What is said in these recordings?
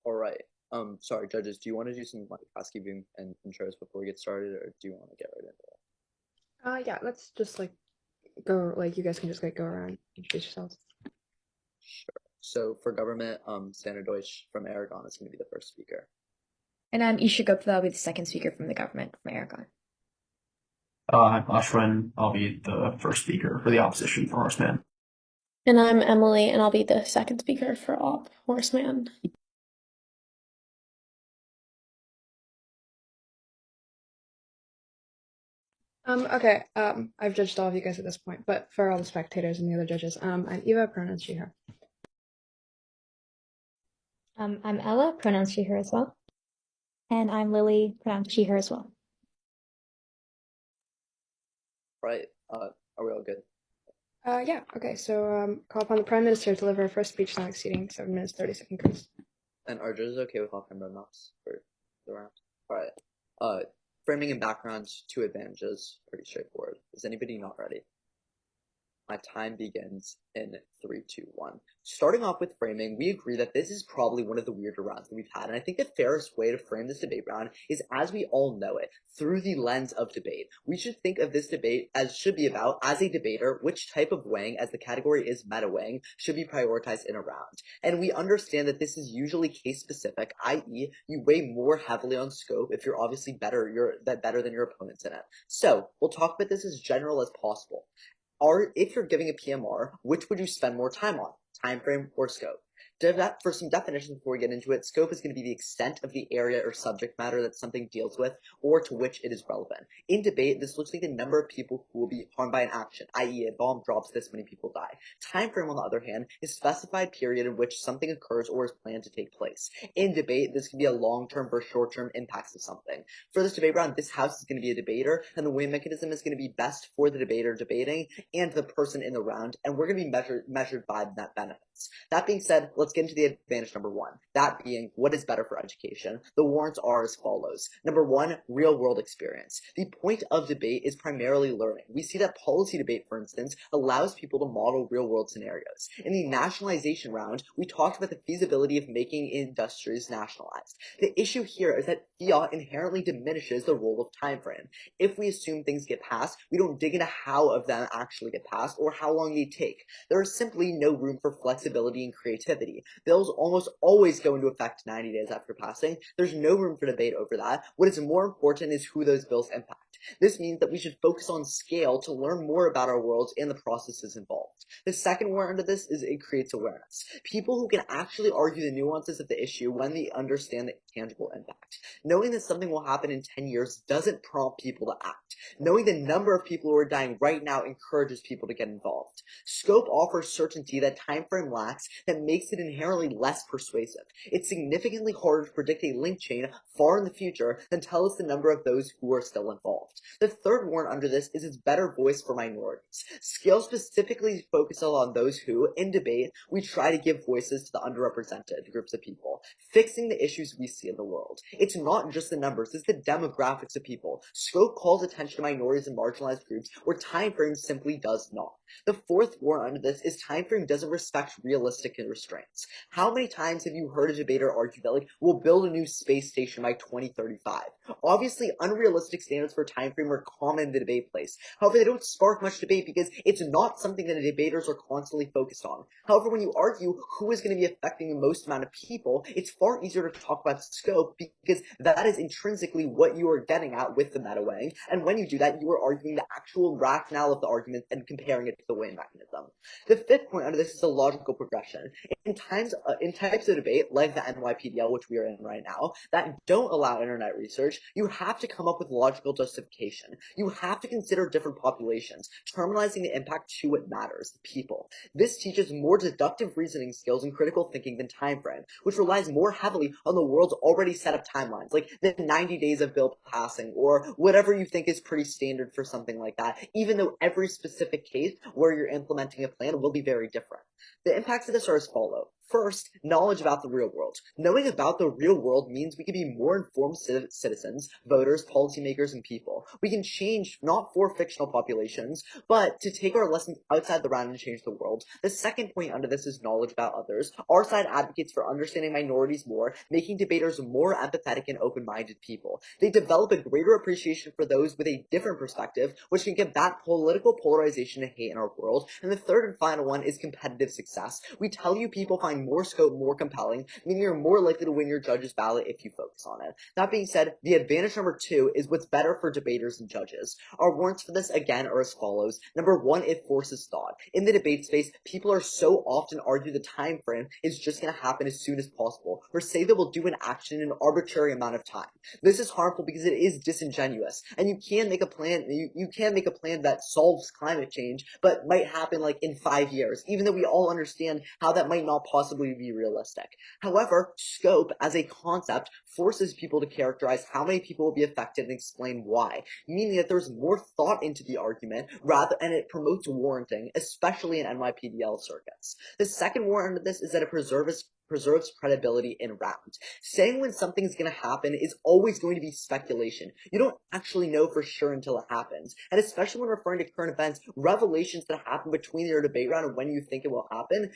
All right. Sorry, judges, do you want to do some like housekeeping and intros before we get started, or do you want to get right into it? Yeah, let's just go, you guys can just go around, introduce yourselves. Sure. So for government, Sandra Deutsch from Aragon is going to be the first speaker. And I'm Isha Gupta. I'll be the second speaker from the government from Aragon. I'm Ashwin. I'll be the first speaker for the opposition for Horace Mann. And I'm Emily, and I'll be the second speaker for Horace Mann. Okay, I've judged all of you guys at this point, but for all the spectators and the other judges, I'm Eva, pronouns she, her. I'm Ella, pronouns she, her as well. And I'm Lily, pronouns she, her as well. Right. Are we all good? Yeah, okay, so call upon the Prime Minister to deliver a first speech not exceeding 7 minutes, 30-second grace. And are judges okay with all camera maps for the round? All right. Framing and background, two advantages, pretty straightforward. Is anybody not ready? My time begins in 3, 2, 1. Starting off with framing, we agree that this is probably one of the weirder rounds that we've had, and I think the fairest way to frame this debate round is as we all know it, through the lens of debate. We should think of this debate as should be about, as a debater, which type of weighing, as the category is meta weighing, should be prioritized in a round. And we understand that this is usually case specific, i.e. you weigh more heavily on scope if you're obviously better than your opponents in it. So, we'll talk about this as general as possible. If you're giving a PMR, which would you spend more time on? Time frame or scope? For some definitions before we get into it, scope is going to be the extent of the area or subject matter that something deals with, or to which it is relevant. In debate, this looks like the number of people who will be harmed by an action, i.e. a bomb drops, this many people die. Time frame, on the other hand, is a specified period in which something occurs or is planned to take place. In debate, this can be a long-term versus short-term impacts of something. For this debate round, this house is going to be a debater, and the weighing mechanism is going to be best for the debater debating and the person in the round, and we're going to be measured by net benefits. That being said, let's get into the advantage number one. That being, what is better for education? The warrants are as follows. Number one, real-world experience. The point of debate is primarily learning. We see that policy debate, for instance, allows people to model real-world scenarios. In the nationalization round, we talked about the feasibility of making industries nationalized. The issue here is that fiat inherently diminishes the role of time frame. If we assume things get passed, we don't dig into how of them actually get passed or how long they take. There is simply no room for flexibility and creativity. Bills almost always go into effect 90 days after passing. There's no room for debate over that. What is more important is who those bills impact. This means that we should focus on scale to learn more about our worlds and the processes involved. The second warrant of this is it creates awareness. People who can actually argue the nuances of the issue when they understand the tangible impact. Knowing that something will happen in 10 years doesn't prompt people to act. Knowing the number of people who are dying right now encourages people to get involved. Scope offers certainty that time frame lacks that makes it inherently less persuasive. It's significantly harder to predict a link chain far in the future than tell us the number of those who are still involved. The third warrant under this is its better voice for minorities. Scale specifically focuses on those who, in debate, we try to give voices to the underrepresented groups of people, fixing the issues we see in the world. It's not just the numbers, it's the demographics of people. Scope calls attention to minorities and marginalized groups where time frame simply does not. The fourth warrant under this is time frame doesn't respect realistic restraints. How many times have you heard a debater argue that, we'll build a new space station by 2035? Obviously, unrealistic standards for time frame are common in the debate place. However, they don't spark much debate because it's not something that the debaters are constantly focused on. However, when you argue who is going to be affecting the most amount of people, it's far easier to talk about scope because that is intrinsically what you are getting at with the meta weighing. And when you do that, you are arguing the actual rationale of the argument and comparing it to the weighing mechanism. The fifth point under this is a logical progression. In types of debate, like the NYPDL, which we are in right now, that don't allow internet research, you have to come up with logical justification. You have to consider different populations, terminalizing the impact to what matters, the people. This teaches more deductive reasoning skills and critical thinking than time frame, which relies more heavily on the world's already set up timelines, like the 90 days of bill passing, or whatever you think is pretty standard for something like that, even though every specific case where you're implementing a plan will be very different. The impacts of this are as follow. First, knowledge about the real world. Knowing about the real world means we can be more informed citizens, voters, policymakers, and people. We can change not for fictional populations, but to take our lessons outside the round and change the world. The second point under this is knowledge about others. Our side advocates for understanding minorities more, making debaters more empathetic and open-minded people. They develop a greater appreciation for those with a different perspective, which can combat political polarization and hate in our world. And the third and final one is competitive success. We tell you people find more scope more compelling, meaning you're more likely to win your judge's ballot if you focus on it. That being said, the advantage number 2 is what's better for debaters and judges. Our warrants for this again are as follows. Number 1, it forces thought. In the debate space, people are so often argue the time frame is just going to happen as soon as possible, or say they will do an action in an arbitrary amount of time. This is harmful because it is disingenuous, and you can make a plan. You can make a plan that solves climate change, but might happen like in 5 years, even though we all understand how that might not possibly be realistic. However, scope as a concept forces people to characterize how many people will be affected and explain why, meaning that there's more thought into the argument and it promotes warranting, especially in NYPDL circuits. The second warrant of this is that it preserves credibility in round. Saying when something's going to happen is always going to be speculation. You don't actually know for sure until it happens. And especially when referring to current events, revelations that happen between your debate round and when you think it will happen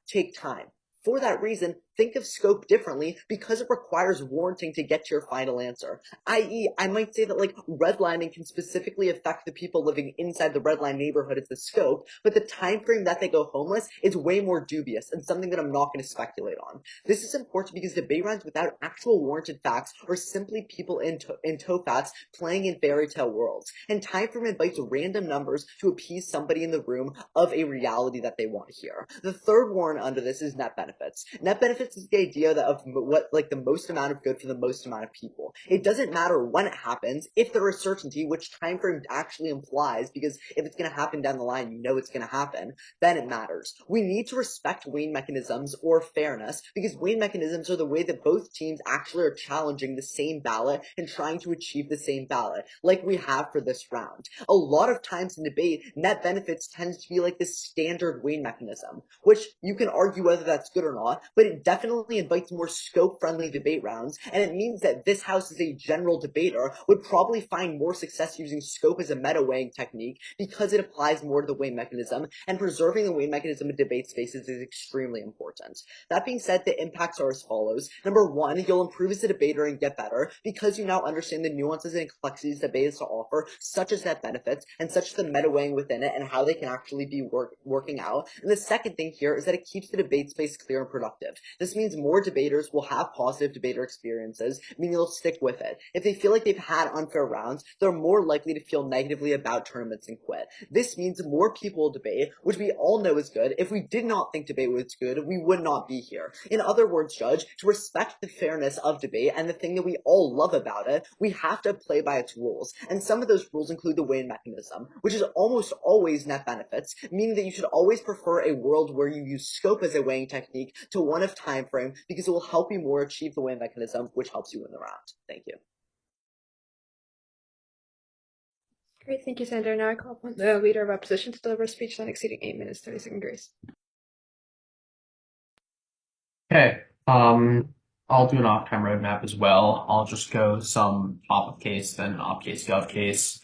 take time. For that reason, think of scope differently because it requires warranting to get to your final answer. I.e., I might say that like redlining can specifically affect the people living inside the redline neighborhood as the scope, but the time frame that they go homeless is way more dubious and something that I'm not going to speculate on. This is important because debate rounds without actual warranted facts are simply people in tofats playing in fairy tale worlds, and time frame invites random numbers to appease somebody in the room of a reality that they want to hear. The third warrant under this is net benefits. Net benefits is the idea that of what like the most amount of good for the most amount of people. It doesn't matter when it happens if there is certainty, which time frame actually implies, because if it's going to happen down the line, you know it's going to happen, then it matters. We need to respect weighing mechanisms or fairness, because weighing mechanisms are the way that both teams actually are challenging the same ballot and trying to achieve the same ballot, like we have for this round. A lot of times in debate, net benefits tends to be like this standard weighing mechanism, which you can argue whether that's good or not, but it definitely invites more scope-friendly debate rounds, and it means that this house as a general debater would probably find more success using scope as a meta-weighing technique because it applies more to the weighing mechanism, and preserving the weighing mechanism in debate spaces is extremely important. That being said, the impacts are as follows. Number 1, you'll improve as a debater and get better because you now understand the nuances and complexities that debate has to offer, such as net benefits, and such as the meta-weighing within it and how they can actually be working out. And the second thing here is that it keeps the debate space clear and productive. This means more debaters will have positive debater experiences, meaning they'll stick with it. If they feel like they've had unfair rounds, they're more likely to feel negatively about tournaments and quit. This means more people will debate, which we all know is good. If we did not think debate was good, we would not be here. In other words, Judge, to respect the fairness of debate and the thing that we all love about it, we have to play by its rules. And some of those rules include the weighing mechanism, which is almost always net benefits, meaning that you should always prefer a world where you use scope as a weighing technique to one of time frame, because it will help you more achieve the weighing mechanism, which helps you win the round. Thank you. Great, thank you, Sandra. Now I call upon the leader of opposition to deliver a speech not exceeding 8 minutes, 30-second grace. Okay, I'll do an off-time roadmap as well. I'll just go some top of case, then op case, gov case.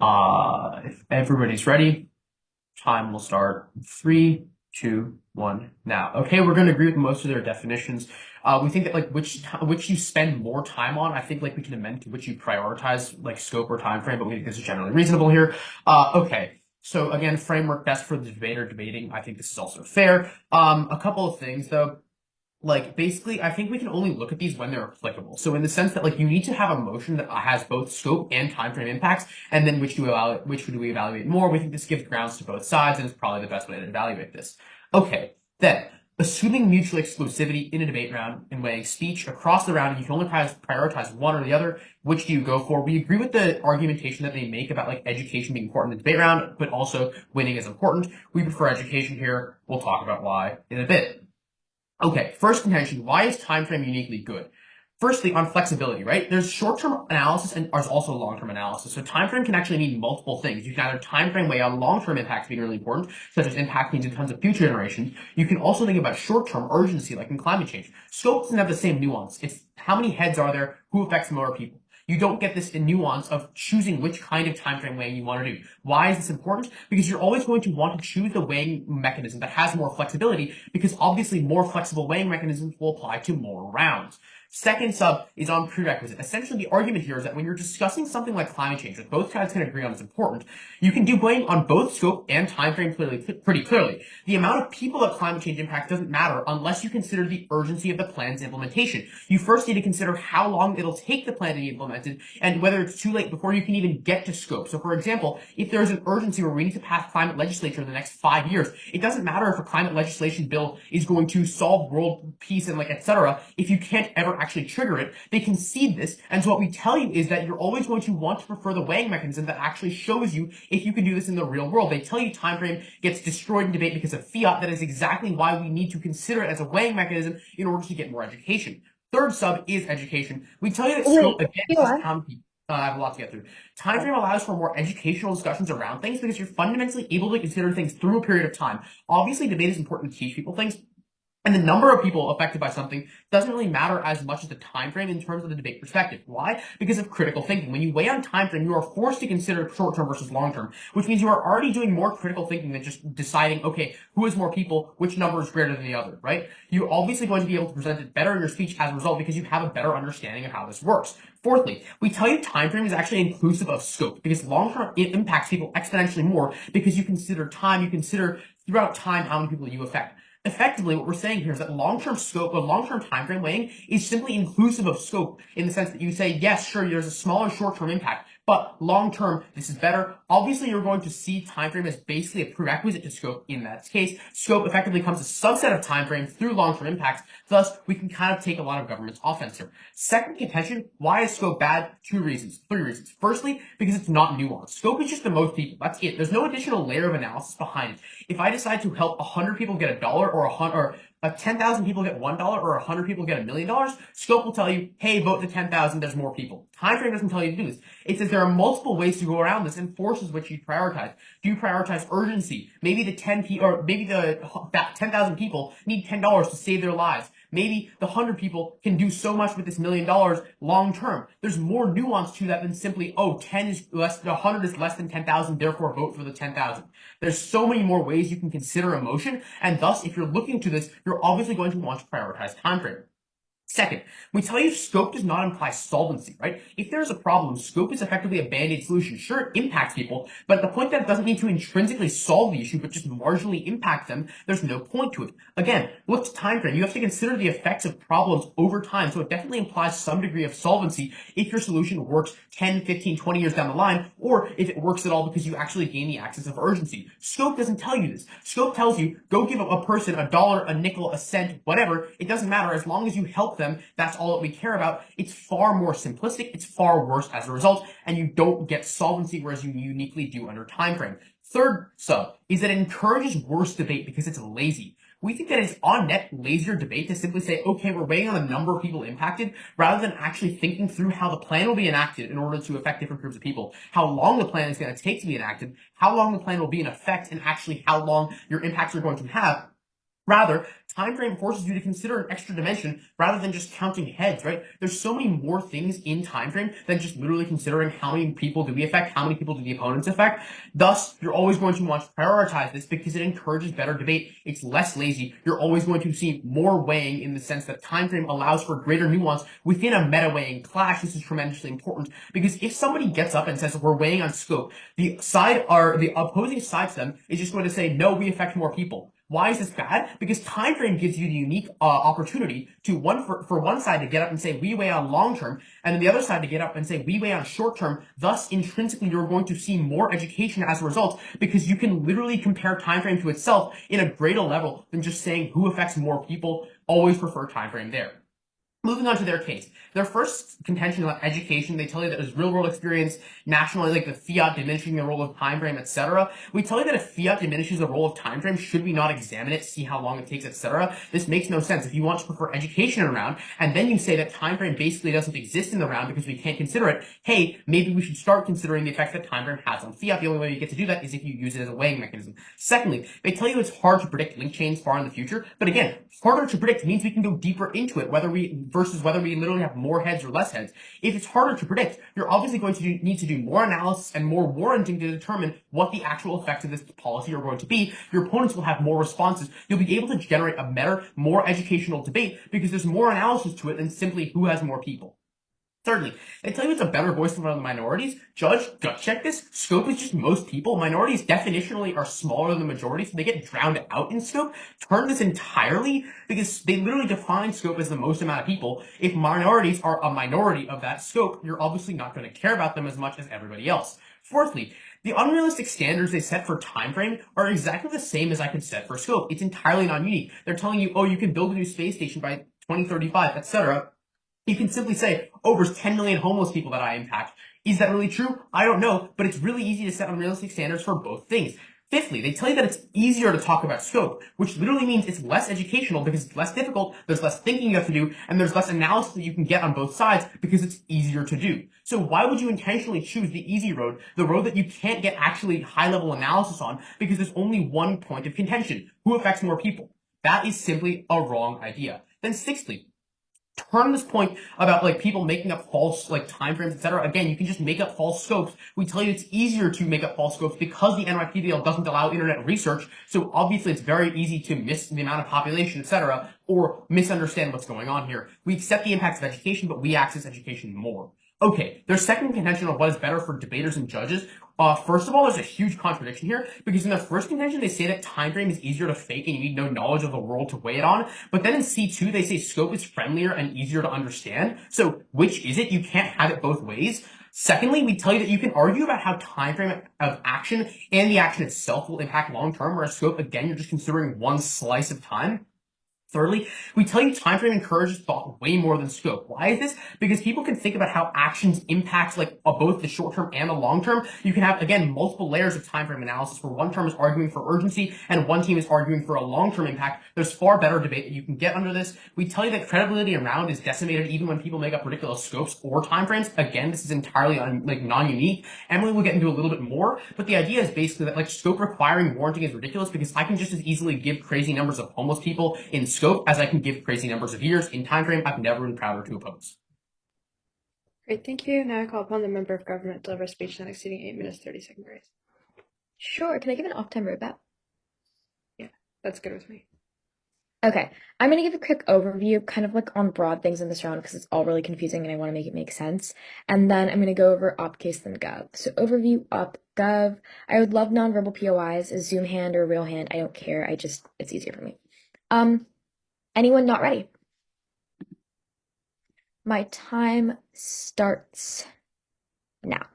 If everybody's ready, time will start. 3, 2, 1, now. Okay, we're going to agree with most of their definitions. We think that like which you spend more time on, I think like we can amend to which you prioritize, like scope or time frame, but we think this is generally reasonable here. Okay. So again, framework best for the debater debating. I think this is also fair. A couple of things though. Like basically, I think we can only look at these when they're applicable. So in the sense that like you need to have a motion that has both scope and time frame impacts, and then which do we evaluate more? We think this gives grounds to both sides, and it's probably the best way to evaluate this. Okay, then assuming mutual exclusivity in a debate round and weighing speech across the round, and you can only prioritize one or the other. Which do you go for? We agree with the argumentation that they make about like education being important in the debate round, but also winning is important. We prefer education here. We'll talk about why in a bit. Okay, first contention, why is time frame uniquely good? Firstly, on flexibility, right? There's short-term analysis and there's also long-term analysis. So time frame can actually mean multiple things. You can either time frame weigh on long-term impacts being really important, such as impact means in terms of future generations. You can also think about short-term urgency, like in climate change. Scope doesn't have the same nuance. It's how many heads are there, who affects more people. You don't get this nuance of choosing which kind of time frame weighing you want to do. Why is this important? Because you're always going to want to choose the weighing mechanism that has more flexibility, because obviously more flexible weighing mechanisms will apply to more rounds. Second sub is on prerequisite. Essentially, the argument here is that when you're discussing something like climate change, which both sides can agree on is important, you can do weighing on both scope and time frame pretty clearly. The amount of people that climate change impacts doesn't matter unless you consider the urgency of the plan's implementation. You first need to consider how long it'll take the plan to be implemented and whether it's too late before you can even get to scope. So for example, if there's an urgency where we need to pass climate legislation in the next 5 years, it doesn't matter if a climate legislation bill is going to solve world peace and etc. If you can't ever actually trigger it, they concede this. And so what we tell you is that you're always going to want to prefer the weighing mechanism that actually shows you if you can do this in the real world. They tell you time frame gets destroyed in debate because of fiat. That is exactly why we need to consider it as a weighing mechanism in order to get more education. Third sub is education. We tell you that scope, again, this is how many I have a lot to get through. Time frame allows for more educational discussions around things because you're fundamentally able to consider things through a period of time. Obviously, debate is important to teach people things, and the number of people affected by something doesn't really matter as much as the time frame in terms of the debate perspective. Why? Because of critical thinking. When you weigh on time frame, you are forced to consider short-term versus long-term, which means you are already doing more critical thinking than just deciding, okay, who has more people, which number is greater than the other, right? You're obviously going to be able to present it better in your speech as a result because you have a better understanding of how this works. Fourthly, we tell you time frame is actually inclusive of scope because long-term it impacts people exponentially more because you consider time, you consider throughout time how many people you affect. Effectively, what we're saying here is that long-term scope or long-term time frame weighing is simply inclusive of scope in the sense that you say, yes, sure, there's a smaller short-term impact, but long-term, this is better. Obviously, you're going to see time frame as basically a prerequisite to scope in that case. Scope effectively becomes a subset of time frame through long-term impacts. Thus, we can kind of take a lot of government's offense here. Second contention, why is scope bad? Three reasons. Firstly, because it's not nuanced. Scope is just the most people. That's it. There's no additional layer of analysis behind it. If I decide to help 100 people get $1 or 10,000 people get $1 or 100 people get $1 million, scope will tell you, hey, vote the 10,000, there's more people. Time frame doesn't tell you to do this. It says there are multiple ways to go around this and forces which you prioritize. Do you prioritize urgency? Maybe the 10,000 people need $10 to save their lives. Maybe the 100 people can do so much with this $1 million long term. There's more nuance to that than simply, oh, 10 is less, 100 is less than 10,000, therefore vote for the 10,000. There's so many more ways you can consider emotion, and thus, if you're looking to this, you're obviously going to want to prioritize time frame. Second, we tell you scope does not imply solvency, right? If there's a problem, scope is effectively a band-aid solution. Sure, it impacts people, but at the point that it doesn't need to intrinsically solve the issue, but just marginally impact them, there's no point to it. Again, look to time frame. You have to consider the effects of problems over time, so it definitely implies some degree of solvency if your solution works 10, 15, 20 years down the line, or if it works at all because you actually gain the access of urgency. Scope doesn't tell you this. Scope tells you, go give a person $1, a nickel, a cent, whatever. It doesn't matter as long as you help them. That's all that we care about. It's far more simplistic. It's far worse as a result, and you don't get solvency, whereas you uniquely do under time frame. Third sub is that it encourages worse debate because it's lazy. We think that it's on net lazier debate to simply say, okay, we're weighing on the number of people impacted rather than actually thinking through how the plan will be enacted in order to affect different groups of people, how long the plan is going to take to be enacted, how long the plan will be in effect, and actually how long your impacts are going to have. Rather, time frame forces you to consider an extra dimension rather than just counting heads, right? There's so many more things in time frame than just literally considering how many people do we affect, how many people do the opponents affect. Thus, you're always going to want to prioritize this because it encourages better debate. It's less lazy. You're always going to see more weighing in the sense that time frame allows for greater nuance within a meta weighing clash. This is tremendously important because if somebody gets up and says we're weighing on scope, the opposing side to them is just going to say, no, we affect more people. Why is this bad? Because time frame gives you the unique opportunity to for one side to get up and say we weigh on long term, and then the other side to get up and say we weigh on short term. Thus, intrinsically, you're going to see more education as a result because you can literally compare time frame to itself in a greater level than just saying who affects more people. Always prefer time frame there. Moving on to their case. Their first contention about education, they tell you that there's real world experience, national, like the fiat diminishing the role of time frame, etc. We tell you that if fiat diminishes the role of time frame, should we not examine it, see how long it takes, etc.? This makes no sense. If you want to prefer education around, and then you say that time frame basically doesn't exist in the round because we can't consider it, hey, maybe we should start considering the effect that time frame has on fiat. The only way you get to do that is if you use it as a weighing mechanism. Secondly, they tell you it's hard to predict link chains far in the future, but again, harder to predict means we can go deeper into it, whether we literally have more heads or less heads. If it's harder to predict, you're obviously going to need to do more analysis and more warranting to determine what the actual effects of this policy are going to be. Your opponents will have more responses. You'll be able to generate a better, more educational debate because there's more analysis to it than simply who has more people. Thirdly, they tell you it's a better voice than one of the minorities. Judge, gut check this. Scope is just most people. Minorities definitionally are smaller than the majority, so they get drowned out in scope. Turn this entirely because they literally define scope as the most amount of people. If minorities are a minority of that scope, you're obviously not going to care about them as much as everybody else. Fourthly, the unrealistic standards they set for time frame are exactly the same as I could set for scope. It's entirely non-unique. They're telling you, oh, you can build a new space station by 2035, etc. You can simply say, oh, there's 10 million homeless people that I impact. Is that really true? I don't know, but it's really easy to set unrealistic standards for both things. Fifthly, they tell you that it's easier to talk about scope, which literally means it's less educational because it's less difficult, there's less thinking you have to do, and there's less analysis that you can get on both sides because it's easier to do. So why would you intentionally choose the easy road, the road that you can't get actually high-level analysis on because there's only one point of contention? Who affects more people? That is simply a wrong idea. Then sixthly, turn this point about like people making up false like time frames, etc. Again, you can just make up false scopes. We tell you it's easier to make up false scopes because the NYPDL doesn't allow internet research. So obviously it's very easy to miss the amount of population, etc., or misunderstand what's going on here. We accept the impacts of education, but we access education more. Okay, their second contention of what is better for debaters and judges. First of all, there's a huge contradiction here because in their first contention, they say that time frame is easier to fake and you need no knowledge of the world to weigh it on. But then in C2, they say scope is friendlier and easier to understand. So which is it? You can't have it both ways. Secondly, we tell you that you can argue about how time frame of action and the action itself will impact long term, whereas scope, again, you're just considering one slice of time. Thirdly, we tell you time frame encourages thought way more than scope. Why is this? Because people can think about how actions impact like both the short term and the long term. You can have, again, multiple layers of time frame analysis where one term is arguing for urgency and one team is arguing for a long term impact. There's far better debate that you can get under this. We tell you that credibility around is decimated even when people make up ridiculous scopes or time frames. Again, this is entirely non-unique. Emily will get into a little bit more, but the idea is basically that like scope requiring warranting is ridiculous because I can just as easily give crazy numbers of homeless people in scope as I can give crazy numbers of years in time frame. I've never been prouder to oppose. Great, thank you. Now I call upon the member of government to deliver a speech not exceeding 8 minutes 30-second grace. Sure. Can I give an off-time roadmap? Yeah, that's good with me. Okay, I'm going to give a quick overview, kind of like on broad things in this round because it's all really confusing and I want to make it make sense. And then I'm going to go over op case then gov. So overview op gov. I would love nonverbal POIs, a zoom hand or a real hand. I don't care. It's easier for me. Anyone not ready? My time starts now.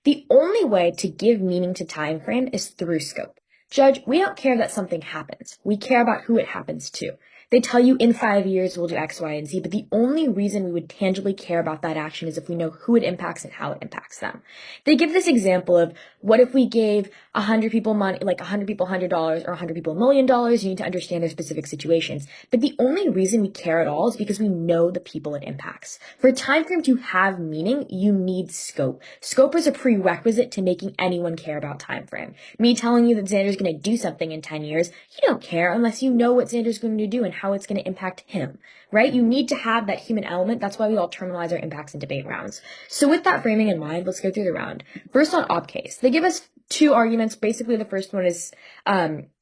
The only way to give meaning to time frame is through scope. Judge, we don't care that something happens. We care about who it happens to. They tell you in 5 years we'll do X, Y, and Z, but the only reason we would tangibly care about that action is if we know who it impacts and how it impacts them. They give this example of what if we gave 100 people money, like 100 people $100 or 100 people $1 million, you need to understand their specific situations. But the only reason we care at all is because we know the people it impacts. For time frame to have meaning, you need scope. Scope is a prerequisite to making anyone care about time frame. Me telling you that Xander's going to do something in 10 years, you don't care unless you know what Xander's going to do and how it's going to impact him, right? You need to have that human element. That's why we all terminalize our impacts in debate rounds. So with that framing in mind, let's go through the round. First on op case, they give us two arguments. Basically, the first one is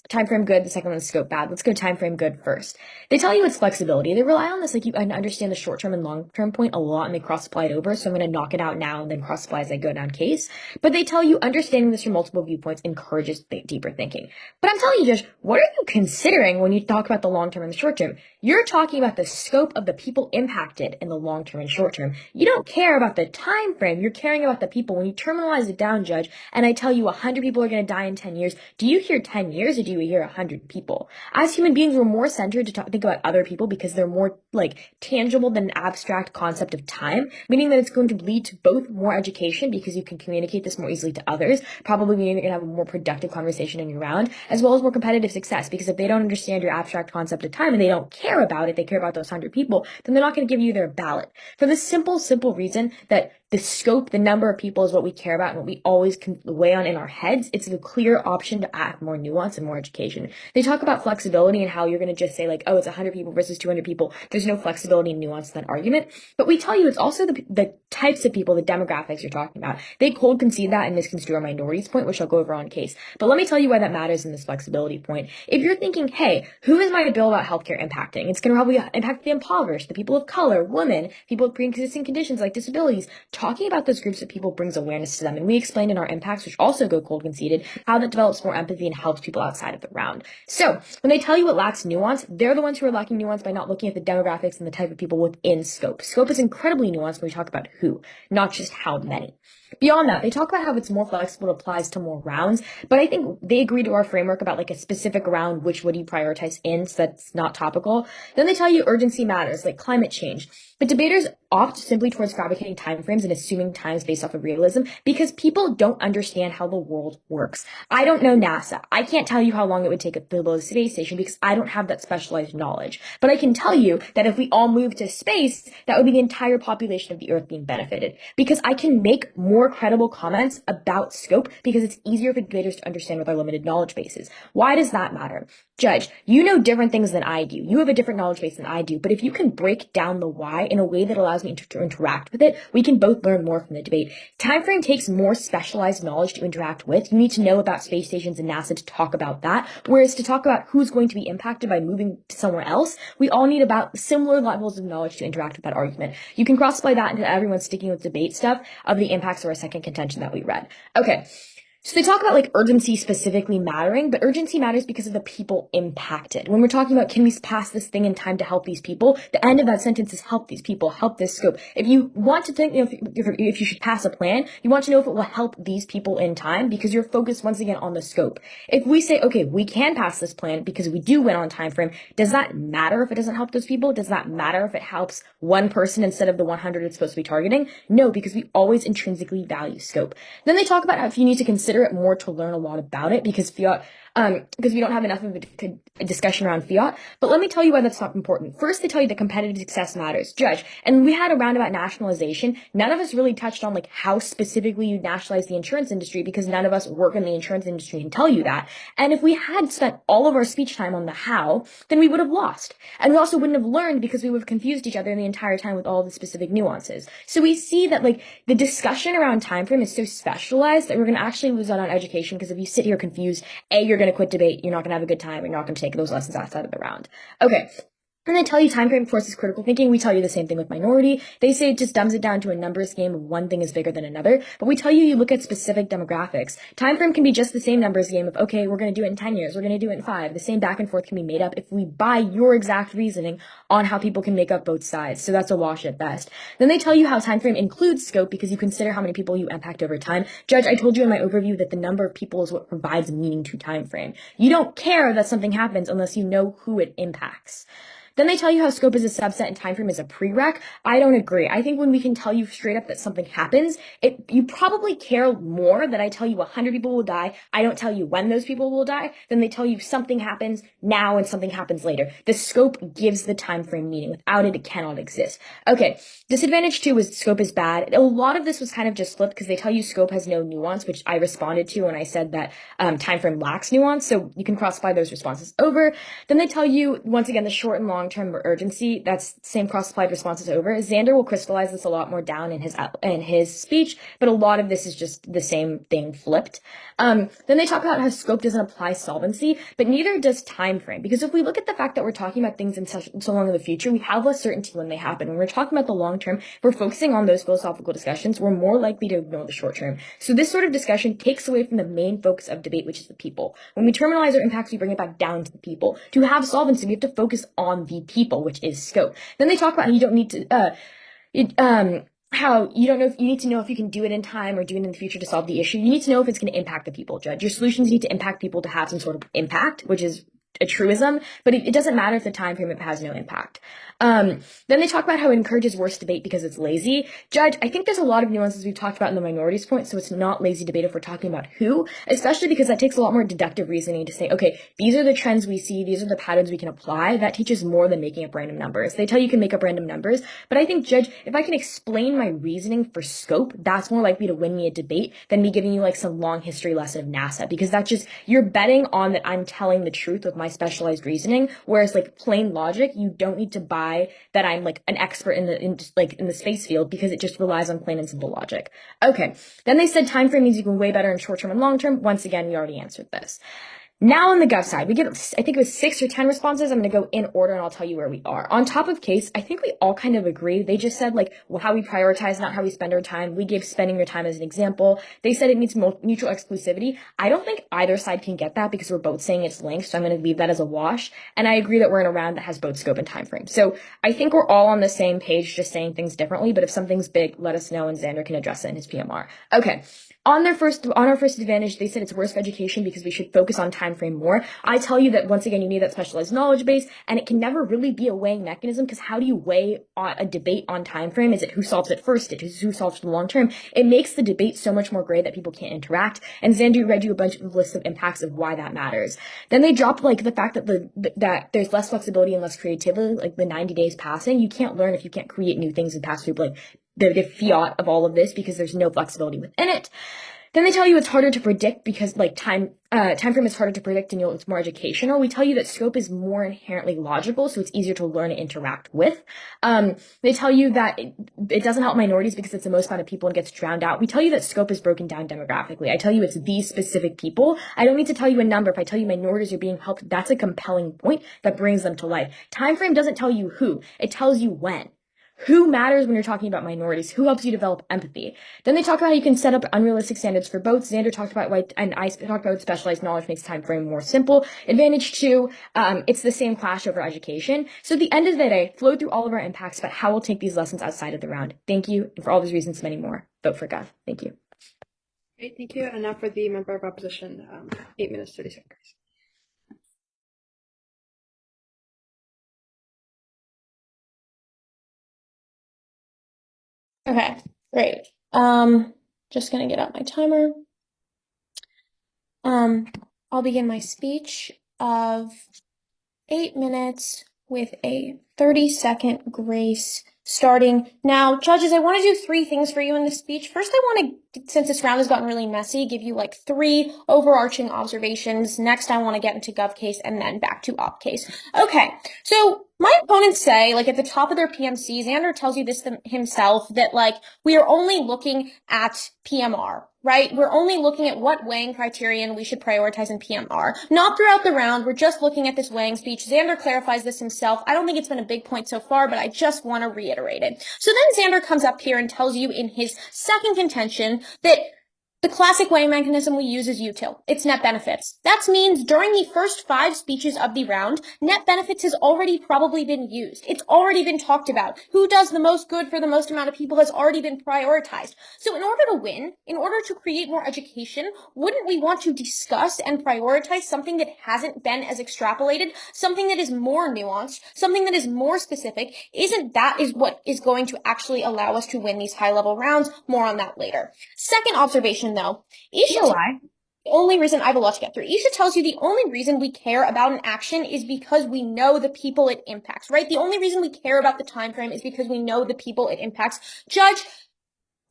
time frame good. The second one is scope bad. Let's go time frame good first. They tell you it's flexibility. They rely on this, like you understand the short term and long term point a lot and they cross apply it over. So I'm going to knock it out now and then cross apply as I go down case. But they tell you understanding this from multiple viewpoints encourages deeper thinking. But I'm telling you, Josh, what are you considering when you talk about the long term and the short term? You're talking about the scope of the people impacted in the long term and short term. You don't care about the time frame. You're caring about the people. When you terminalize it down, Judge, and I tell you 100 people are going to die in 10 years, do you hear 10 years or do DG, we hear 100 people. As human beings, we're more centered to think about other people because they're more like tangible than an abstract concept of time, meaning that it's going to lead to both more education because you can communicate this more easily to others, probably meaning you're going to have a more productive conversation in your round, as well as more competitive success, because if they don't understand your abstract concept of time and they don't care about it, they care about those 100 people, then they're not going to give you their ballot. For the simple reason that the scope, the number of people is what we care about and what we always can weigh on in our heads. It's a clear option to add more nuance and more education. They talk about flexibility and how you're going to just say like, oh, it's 100 people versus 200 people. There's no flexibility and nuance in that argument. But we tell you it's also the types of people, the demographics you're talking about. They cold concede that and misconstrue our minorities point, which I'll go over on case. But let me tell you why that matters in this flexibility point. If you're thinking, hey, who is my bill about healthcare impacting? It's going to probably impact the impoverished, the people of color, women, people with pre-existing conditions like disabilities. Talking about those groups of people brings awareness to them. And we explained in our impacts, which also go cold conceded, how that develops more empathy and helps people outside of the round. So when they tell you it lacks nuance, they're the ones who are lacking nuance by not looking at the demographics and the type of people within scope. Scope is incredibly nuanced when we talk about who, not just how many. Beyond that, they talk about how it's more flexible, it applies to more rounds, but I think they agree to our framework about like a specific round, which would you prioritize in, so that's not topical. Then they tell you urgency matters, like climate change. But debaters opt simply towards fabricating timeframes and assuming times based off of realism because people don't understand how the world works. I don't know NASA. I can't tell you how long it would take to build a space station because I don't have that specialized knowledge. But I can tell you that if we all moved to space, that would be the entire population of the Earth being benefited. Because I can make more credible comments about scope because it's easier for debaters to understand with our limited knowledge bases. Why does that matter? Judge, you know different things than I do. You have a different knowledge base than I do. But if you can break down the why in a way that allows me to interact with it, we can both learn more from the debate. Timeframe takes more specialized knowledge to interact with. You need to know about space stations and NASA to talk about that. Whereas to talk about who's going to be impacted by moving to somewhere else, we all need about similar levels of knowledge to interact with that argument. You can cross-apply that into everyone sticking with debate stuff of the impacts of our second contention that we read. Okay. So they talk about like urgency specifically mattering, but urgency matters because of the people impacted. When we're talking about can we pass this thing in time to help these people, the end of that sentence is help these people, help this scope. If you want to think, if you should pass a plan, you want to know if it will help these people in time because you're focused once again on the scope. If we say, okay, we can pass this plan because we do win on time frame, does that matter if it doesn't help those people? Does that matter if it helps one person instead of the 100 it's supposed to be targeting? No, because we always intrinsically value scope. Then they talk about how if you need to consider it more to learn a lot about it because fiat, because we don't have enough of a discussion around fiat. But let me tell you why that's not important. First, they tell you that competitive success matters. Judge, and we had a round about nationalization. None of us really touched on like how specifically you nationalize the insurance industry because none of us work in the insurance industry and tell you that. And if we had spent all of our speech time on the how, then we would have lost. And we also wouldn't have learned because we would have confused each other the entire time with all the specific nuances. So we see that like the discussion around time frame is so specialized that we're going to actually lose out on education because if you sit here confused, you're going to quit debate, you're not going to have a good time, you're not going to take those lessons outside of the round. Okay. And they tell you time frame forces critical thinking. We tell you the same thing with minority. They say it just dumbs it down to a numbers game of one thing is bigger than another. But we tell you, you look at specific demographics. Time frame can be just the same numbers game of, okay, we're going to do it in 10 years. We're going to do it in 5. The same back and forth can be made up if we buy your exact reasoning on how people can make up both sides. So that's a wash at best. Then they tell you how time frame includes scope because you consider how many people you impact over time. Judge, I told you in my overview that the number of people is what provides meaning to time frame. You don't care that something happens unless you know who it impacts. Then they tell you how scope is a subset and time frame is a prereq. I don't agree. I think when we can tell you straight up that something happens, you probably care more that I tell you 100 people will die. I don't tell you when those people will die. Then they tell you something happens now and something happens later. The scope gives the time frame meaning. Without it, it cannot exist. Okay. Disadvantage 2 is scope is bad. A lot of this was kind of just flipped because they tell you scope has no nuance, which I responded to when I said that time frame lacks nuance. So you can cross-apply those responses over. Then they tell you, once again, the short and long-term urgency, that's same cross-applied responses over. Xander will crystallize this a lot more down in his speech, but a lot of this is just the same thing flipped. Then they talk about how scope doesn't apply solvency, but neither does time frame. Because if we look at the fact that we're talking about things in so long in the future, we have less certainty when they happen. When we're talking about the long term, if we're focusing on those philosophical discussions, we're more likely to ignore the short term. So this sort of discussion takes away from the main focus of debate, which is the people. When we terminalize our impacts, we bring it back down to the people. To have solvency, we have to focus on the people, which is scope. Then they talk about how you don't need to, how you don't know if you need to know if you can do it in time or do it in the future to solve the issue. You need to know if it's going to impact the people, Judge. Your solutions need to impact people to have some sort of impact, which is a truism, but it doesn't matter if the time frame, if it has no impact. Then they talk about how it encourages worse debate because it's lazy. Judge, I think there's a lot of nuances we've talked about in the minorities point, so it's not lazy debate if we're talking about who, especially because that takes a lot more deductive reasoning to say, okay, these are the trends we see, these are the patterns we can apply. That teaches more than making up random numbers. They tell you can make up random numbers, but I think, Judge, if I can explain my reasoning for scope, that's more likely to win me a debate than me giving you like some long history lesson of NASA, because that's just, you're betting on that I'm telling the truth with my specialized reasoning, whereas like plain logic, you don't need to buy that I'm like an expert in the space field, because it just relies on plain and simple logic. Okay. Then they said time frame means you can way better in short term and long term. Once again, we already answered this. Now on the Gov side, we get, I think it was 6 or 10 responses. I'm going to go in order and I'll tell you where we are. On top of case, I think we all kind of agree. They just said like, well, how we prioritize, not how we spend our time. We gave spending your time as an example. They said it means mutual exclusivity. I don't think either side can get that because we're both saying it's linked, so I'm going to leave that as a wash. And I agree that we're in a round that has both scope and time frame. So I think we're all on the same page, just saying things differently, but if something's big, let us know and Xander can address it in his PMR. Okay. On our first advantage, they said it's worse for education because we should focus on time frame more. I tell you that once again, you need that specialized knowledge base, and it can never really be a weighing mechanism, because how do you weigh a debate on time frame? Is it who solves it first? Is it who solves the long term? It makes the debate so much more gray that people can't interact. And Xander read you a bunch of lists of impacts of why that matters. Then they dropped like the fact that that there's less flexibility and less creativity, like the 90 days passing. You can't learn if you can't create new things and pass through like the fiat of all of this, because there's no flexibility within it. Then they tell you it's harder to predict because like time frame is harder to predict and it's more educational. We tell you that scope is more inherently logical, so it's easier to learn and interact with. They tell you that it doesn't help minorities because it's the most amount of people and gets drowned out. We tell you that scope is broken down demographically. I tell you it's these specific people. I don't need to tell you a number. If I tell you minorities are being helped, that's a compelling point that brings them to life. Time frame doesn't tell you who, it tells you when. Who matters when you're talking about minorities? Who helps you develop empathy? Then they talk about how you can set up unrealistic standards for both. Xander talked about why, and I talked about specialized knowledge makes time frame more simple. Advantage 2, it's the same clash over education. So at the end of the day, flow through all of our impacts about how we'll take these lessons outside of the round. Thank you. And for all these reasons, many more, vote for Gov. Thank you. Great, thank you. And now for the member of opposition, 8 minutes, 30 seconds. Okay, great. Just gonna get out my timer. I'll begin my speech of 8 minutes with a 30-second grace starting now. Judges, I want to do 3 things for you in this speech. First, I want to, since this round has gotten really messy, give you like 3 overarching observations. Next, I want to get into gov case and then back to op case. Okay, so my opponents say, like at the top of their PMC, Xander tells you this himself, that like we are only looking at PMR, right? We're only looking at what weighing criterion we should prioritize in PMR. Not throughout the round, we're just looking at this weighing speech. Xander clarifies this himself. I don't think it's been a big point so far, but I just want to reiterate it. So then Xander comes up here and tells you in his second contention that the classic weighing mechanism we use is util. It's net benefits. That means during the first 5 speeches of the round, net benefits has already probably been used. It's already been talked about. Who does the most good for the most amount of people has already been prioritized. So in order to win, in order to create more education, wouldn't we want to discuss and prioritize something that hasn't been as extrapolated, something that is more nuanced, something that is more specific? Isn't that is what is going to actually allow us to win these high-level rounds? More on that later. Second observation, though, Isha, the only reason I have a lot to get through. Isha tells you the only reason we care about an action is because we know the people it impacts, right? The only reason we care about the time frame is because we know the people it impacts. Judge,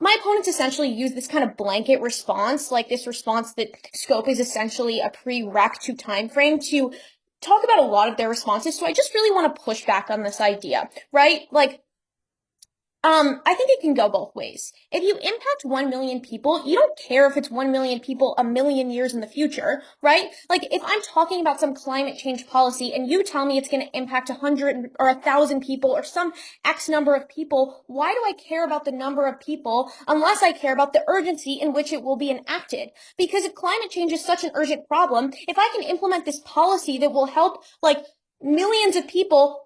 my opponents essentially use this kind of blanket response, like this response that scope is essentially a prereq to time frame, to talk about a lot of their responses. So I just really want to push back on this idea, right? Like, I think it can go both ways. If you impact 1 million people, you don't care if it's 1 million people a million years in the future, right? Like, if I'm talking about some climate change policy and you tell me it's going to impact 100 or 1,000 people or some X number of people, why do I care about the number of people unless I care about the urgency in which it will be enacted? Because if climate change is such an urgent problem, if I can implement this policy that will help, like, millions of people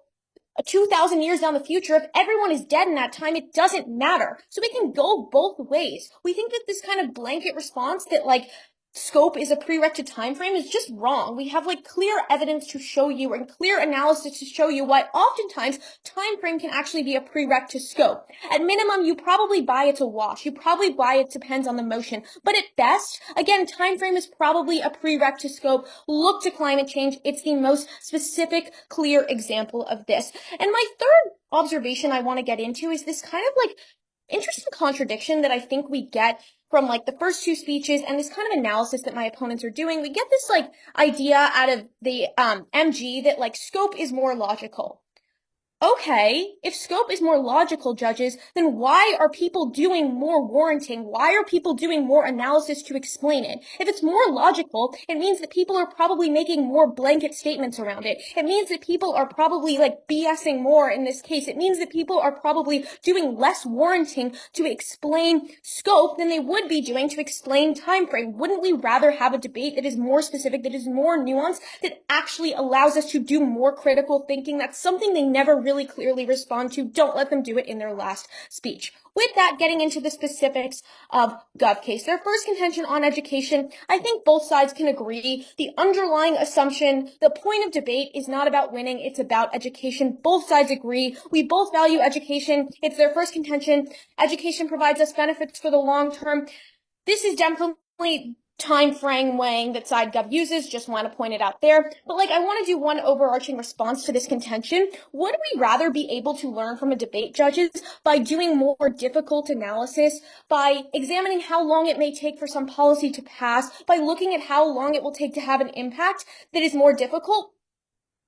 2,000 years down the future, if everyone is dead in that time, it doesn't matter. So it can go both ways. We think that this kind of blanket response that like scope is a prerequisite time frame is just wrong. We have like clear evidence to show you and clear analysis to show you why oftentimes time frame can actually be a prereq to scope. At minimum, you probably buy it's a wash. You probably buy it depends on the motion. But at best, again, time frame is probably a prereq to scope. Look to climate change. It's the most specific, clear example of this. And my third observation I want to get into is this kind of like interesting contradiction that I think we get from like the first two speeches and this kind of analysis that my opponents are doing. We get this like idea out of the MG that like scope is more logical. Okay, if scope is more logical, judges, then why are people doing more warranting? Why are people doing more analysis to explain it? If it's more logical, it means that people are probably making more blanket statements around it. It means that people are probably like BSing more in this case. It means that people are probably doing less warranting to explain scope than they would be doing to explain time frame. Wouldn't we rather have a debate that is more specific, that is more nuanced, that actually allows us to do more critical thinking? That's something they never really clearly respond to. Don't let them do it in their last speech. With that, getting into the specifics of Gov case. Their first contention on education, I think both sides can agree. The underlying assumption, the point of debate is not about winning, it's about education. Both sides agree. We both value education. It's their first contention. Education provides us benefits for the long term. This is definitely time frame weighing that side Gov uses, just want to point it out there. But like, I want to do one overarching response to this contention. Would we rather be able to learn from a debate, judges, by doing more difficult analysis, by examining how long it may take for some policy to pass, by looking at how long it will take to have an impact that is more difficult?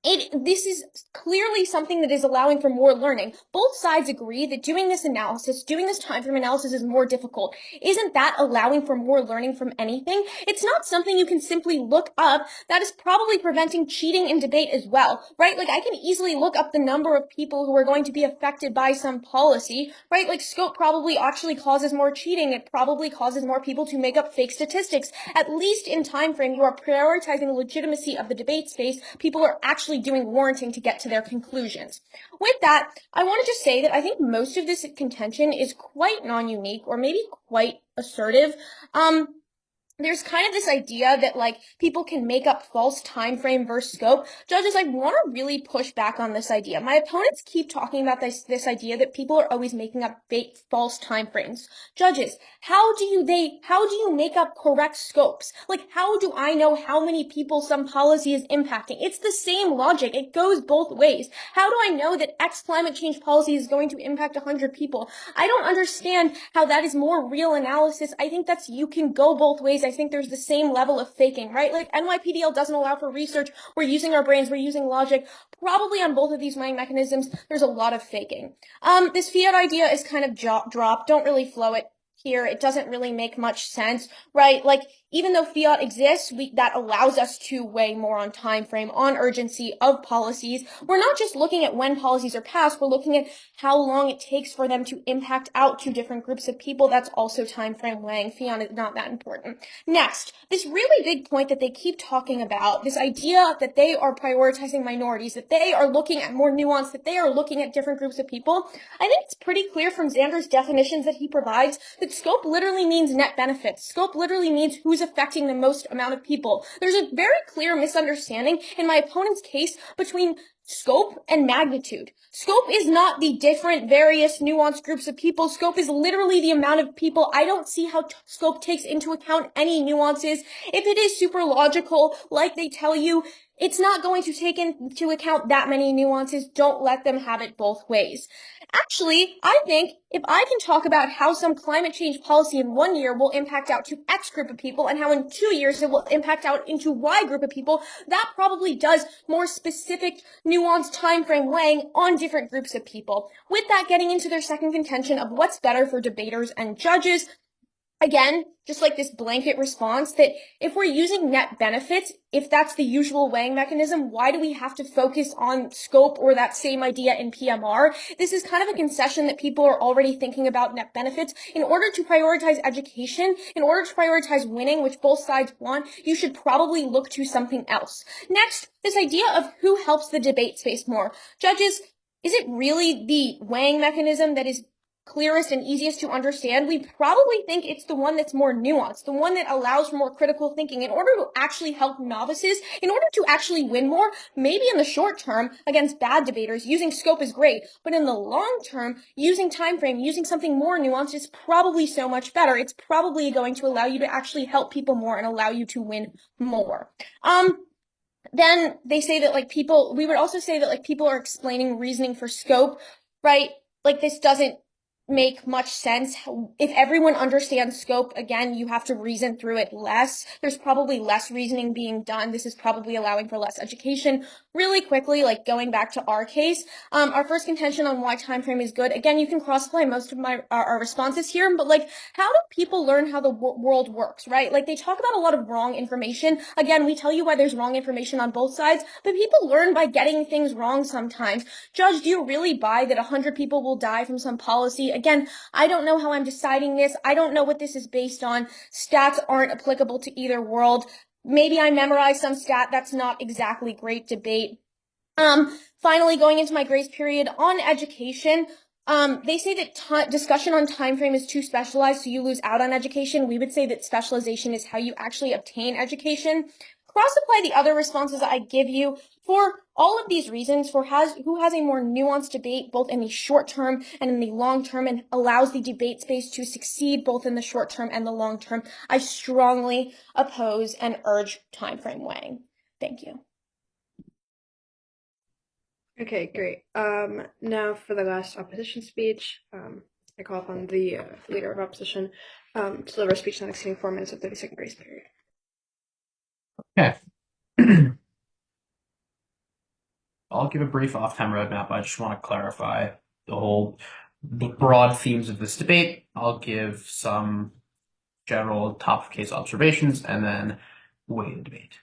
This is clearly something that is allowing for more learning. Both sides agree that doing this analysis, doing this time frame analysis is more difficult. Isn't that allowing for more learning from anything? It's not something you can simply look up. That is probably preventing cheating in debate as well, right? Like I can easily look up the number of people who are going to be affected by some policy, right? Like scope probably actually causes more cheating. It probably causes more people to make up fake statistics. At least in time frame, you are prioritizing the legitimacy of the debate space. People are actually doing warranting to get to their conclusions. With that, I want to just say that I think most of this contention is quite non-unique or maybe quite assertive. There's kind of this idea that like people can make up false time frame versus scope. Judges, I want to really push back on this idea. My opponents keep talking about this idea that people are always making up fake false time frames. Judges, how do you make up correct scopes? Like how do I know how many people some policy is impacting? It's the same logic. It goes both ways. How do I know that X climate change policy is going to impact 100 people? I don't understand how that is more real analysis. I think you can go both ways. I think there's the same level of faking, right? Like NYPDL doesn't allow for research. We're using our brains. We're using logic. Probably on both of these weighing mechanisms, there's a lot of faking. This fiat idea is kind of dropped. Don't really flow it here. It doesn't really make much sense, right? Like, even though fiat exists, that allows us to weigh more on time frame, on urgency of policies. We're not just looking at when policies are passed, we're looking at how long it takes for them to impact out to different groups of people. That's also time frame weighing. Fiat is not that important. Next, this really big point that they keep talking about, this idea that they are prioritizing minorities, that they are looking at more nuance, that they are looking at different groups of people. I think it's pretty clear from Xander's definitions that he provides that scope literally means net benefits. Scope literally means who's affecting the most amount of people. There's a very clear misunderstanding in my opponent's case between scope and magnitude. Scope is not the different various nuanced groups of people. Scope is literally the amount of people. I don't see how scope takes into account any nuances. If it is super logical, like they tell you, it's not going to take into account that many nuances. Don't let them have it both ways. Actually, I think if I can talk about how some climate change policy in 1 year will impact out to X group of people and how in 2 years it will impact out into Y group of people, that probably does more specific, nuanced time frame weighing on different groups of people. With that, getting into their second contention of what's better for debaters and judges, again, just like this blanket response that if we're using net benefits, if that's the usual weighing mechanism, why do we have to focus on scope or that same idea in PMR? This is kind of a concession that people are already thinking about net benefits. In order to prioritize education, in order to prioritize winning, which both sides want, you should probably look to something else. Next, this idea of who helps the debate space more. Judges, is it really the weighing mechanism that is clearest and easiest to understand? We probably think it's the one that's more nuanced, the one that allows for more critical thinking in order to actually help novices, in order to actually win more. Maybe in the short term against bad debaters, using scope is great, but in the long term, using time frame, using something more nuanced is probably so much better. It's probably going to allow you to actually help people more and allow you to win more. Then they say that we would also say that people are explaining reasoning for scope, right? Like this doesn't make much sense. If everyone understands scope, again, you have to reason through it less. There's probably less reasoning being done. This is probably allowing for less education. Really quickly, going back to our case, our first contention on why time frame is good. Again, you can cross-apply most of our responses here, but how do people learn how the world works, right? They talk about a lot of wrong information. Again, we tell you why there's wrong information on both sides, but people learn by getting things wrong sometimes. Judge, do you really buy that 100 people will die from some policy? Again, I don't know how I'm deciding this. I don't know what this is based on. Stats aren't applicable to either world. Maybe I memorized some stat. That's not exactly great debate. Finally, going into my grace period on education, they say that discussion on time frame is too specialized, so you lose out on education. We would say that specialization is how you actually obtain education. Cross-apply the other responses I give you for all of these reasons, for who has a more nuanced debate both in the short term and in the long term, and allows the debate space to succeed both in the short term and the long term. I strongly oppose and urge time frame weighing. Thank you. Okay, great. Now for the last opposition speech, I call upon the leader of opposition to deliver a speech not exceeding 4 minutes of 30-second grace period. Okay. I'll give a brief off-time roadmap. I just want to clarify the broad themes of this debate. I'll give some general top-of-case observations and then weigh the debate.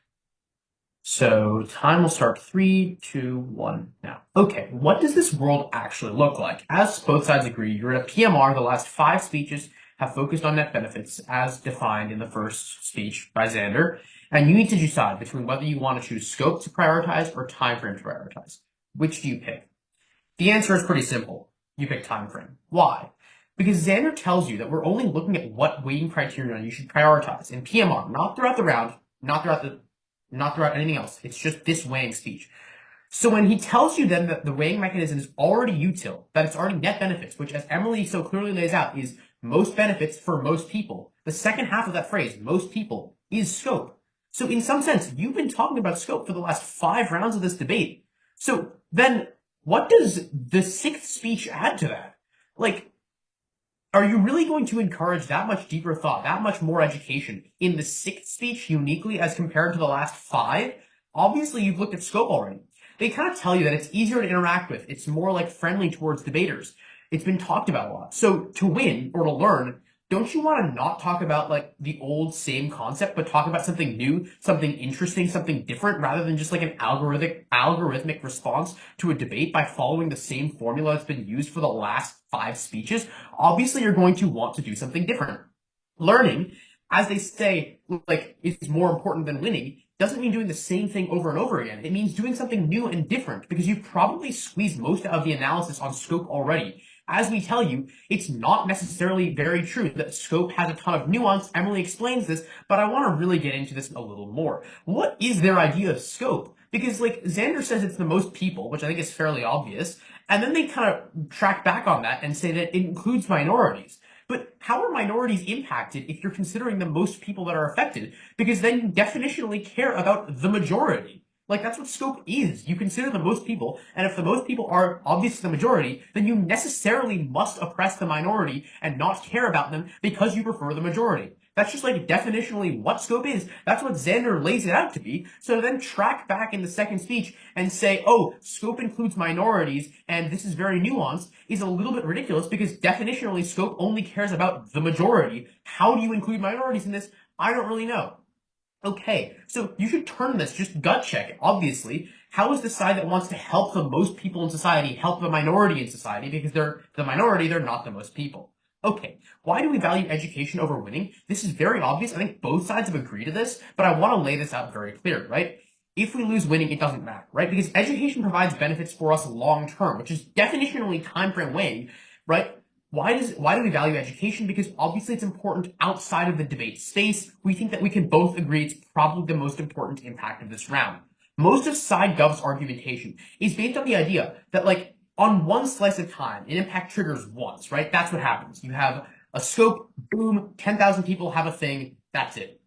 So time will start 3, 2, 1 now. Okay, what does this world actually look like? As both sides agree, you're in a PMR. The last 5 speeches have focused on net benefits as defined in the first speech by Xander, and you need to decide between whether you want to choose scope to prioritize or time frame to prioritize. Which do you pick? The answer is pretty simple. You pick time frame. Why? Because Xander tells you that we're only looking at what weighting criteria you should prioritize in PMR, not throughout the round, not throughout anything else. It's just this weighing speech. So when he tells you then that the weighing mechanism is already util, that it's already net benefits, which as Emily so clearly lays out is most benefits for most people, the second half of that phrase, most people, is scope. So in some sense, you've been talking about scope for the last 5 rounds of this debate. So then what does the 6th speech add to that? Are you really going to encourage that much deeper thought, that much more education in the 6th speech uniquely as compared to the last 5? Obviously, you've looked at scope already. They kind of tell you that it's easier to interact with. It's more friendly towards debaters. It's been talked about a lot. So to win or to learn, don't you want to not talk about the old same concept, but talk about something new, something interesting, something different, rather than just an algorithmic response to a debate by following the same formula that's been used for the last 5 speeches? Obviously, you're going to want to do something different. Learning, as they say, is more important than winning, doesn't mean doing the same thing over and over again. It means doing something new and different, because you've probably squeezed most of the analysis on scope already. As we tell you, it's not necessarily very true that scope has a ton of nuance. Emily explains this, but I want to really get into this a little more. What is their idea of scope? Because Xander says it's the most people, which I think is fairly obvious, and then they kind of track back on that and say that it includes minorities. But how are minorities impacted if you're considering the most people that are affected? Because then you definitionally care about the majority. That's what scope is. You consider the most people, and if the most people are obviously the majority, then you necessarily must oppress the minority and not care about them because you prefer the majority. That's just definitionally what scope is. That's what Xander lays it out to be. So to then track back in the 2nd speech and say, oh, scope includes minorities and this is very nuanced is a little bit ridiculous, because definitionally scope only cares about the majority. How do you include minorities in this? I don't really know. Okay, so you should turn this, just gut check it, obviously. How is the side that wants to help the most people in society help the minority in society? Because they're the minority, they're not the most people. Okay, why do we value education over winning? This is very obvious. I think both sides have agreed to this, but I want to lay this out very clear, right? If we lose winning, it doesn't matter, right? Because education provides benefits for us long term, which is definitionally time frame weighing, right? Why do we value education? Because obviously it's important outside of the debate space. We think that we can both agree it's probably the most important impact of this round. Most of SideGov's argumentation is based on the idea that, like, on one slice of time, an impact triggers once, right? That's what happens. You have a scope, boom, 10,000 people have a thing, that's it.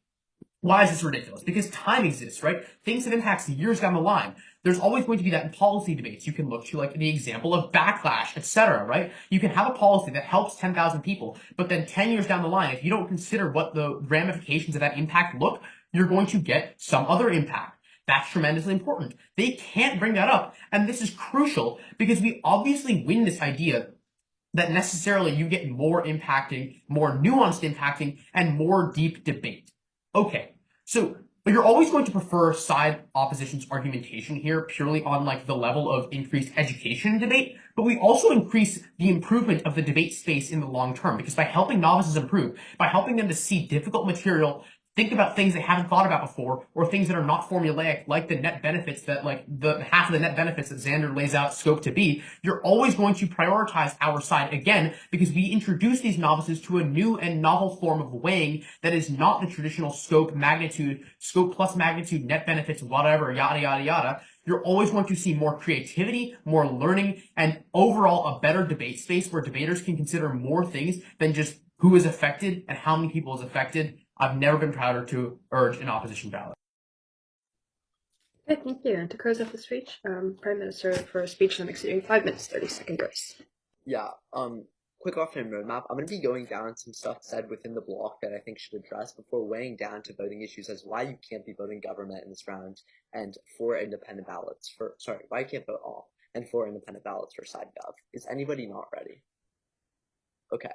Why is this ridiculous? Because time exists, right? Things have impacts years down the line. There's always going to be that in policy debates. You can look to, like, the example of backlash, etc., right? You can have a policy that helps 10,000 people, but then 10 years down the line, if you don't consider what the ramifications of that impact look, you're going to get some other impact. That's tremendously important. They can't bring that up, and this is crucial because we obviously win this idea that necessarily you get more impacting, more nuanced impacting, and more deep debate. Okay, so but you're always going to prefer side opposition's argumentation here purely on, like, the level of increased education debate, but we also increase the improvement of the debate space in the long term, because by helping novices improve, by helping them to see difficult material, think about things they haven't thought about before, or things that are not formulaic, like the net benefits that, like, the half of the net benefits that Xander lays out scope to be, you're always going to prioritize our side again, because we introduce these novices to a new and novel form of weighing that is not the traditional scope plus magnitude, net benefits, whatever, yada, yada, yada. You're always going to see more creativity, more learning, and overall a better debate space where debaters can consider more things than just who is affected and how many people is affected. I've never been prouder to urge an opposition ballot. Okay, thank you. And to close off the speech, Prime Minister for a speech not exceeding 5 minutes, 30-second grace. Yeah, quick off-time roadmap. I'm going to be going down some stuff said within the block that I think should address before weighing down to voting issues as why you can't be voting government in this round, and why you can't vote all, and 4 independent ballots for SideGov. Is anybody not ready? Okay.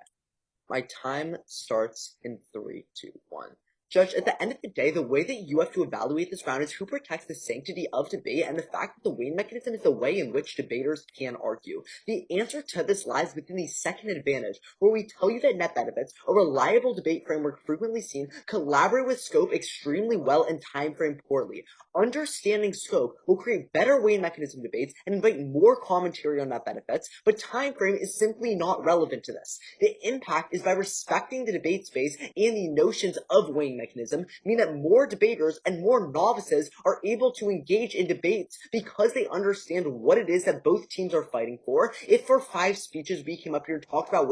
My time starts in 3, 2, 1. Judge, at the end of the day, the way that you have to evaluate this round is who protects the sanctity of debate and the fact that the weighing mechanism is the way in which debaters can argue. The answer to this lies within the second advantage, where we tell you that net benefits, a reliable debate framework frequently seen, collaborate with scope extremely well and time frame poorly. Understanding scope will create better weighing mechanism debates and invite more commentary on net benefits, but time frame is simply not relevant to this. The impact is by respecting the debate space and the notions of weighing mechanism, mean that more debaters and more novices are able to engage in debates because they understand what it is that both teams are fighting for. If for 5 speeches we came up here and talked about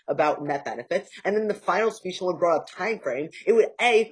about net benefits, and then the final speech someone brought up time frame, it would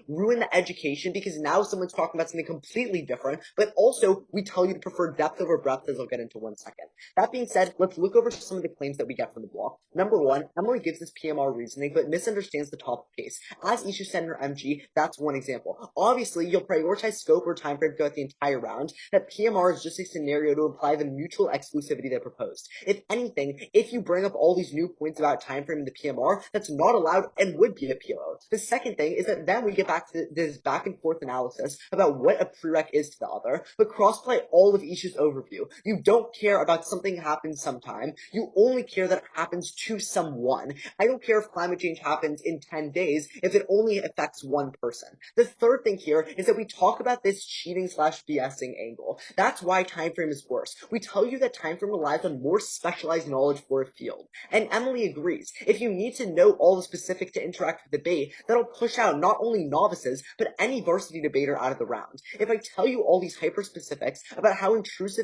ruin the education because now someone's talking about something completely different, but also we tell you to prefer depth over breadth, as I'll get into one second. That being said, let's look over some of the claims that we get from the block. Number 1, Emily gives this PMR reasoning, but misunderstands the top case. As issue senator MG, that's one example. Obviously, you'll prioritize scope or time frame throughout the entire round. That PMR is just a scenario to apply the mutual exclusivity they proposed. If anything, if you bring up all these new points about time frame in the PMR, that's not allowed and would be a PO. The second thing is that then we get back to this back and forth analysis about what a prereq is to the other, but cross-play all of issue's overview. You don't care about something happens sometime. You only care that it happens to someone. I don't care if climate change happens in 10 days if it only affects one person. The third thing here is that we talk about this cheating/BSing angle. That's why time frame is worse. We tell you that time frame relies on more specialized knowledge for a field. And Emily agrees. If you need to know all the specifics to interact with debate, that'll push out not only novices, but any varsity debater out of the round. If I tell you all these hyper specifics about how insurance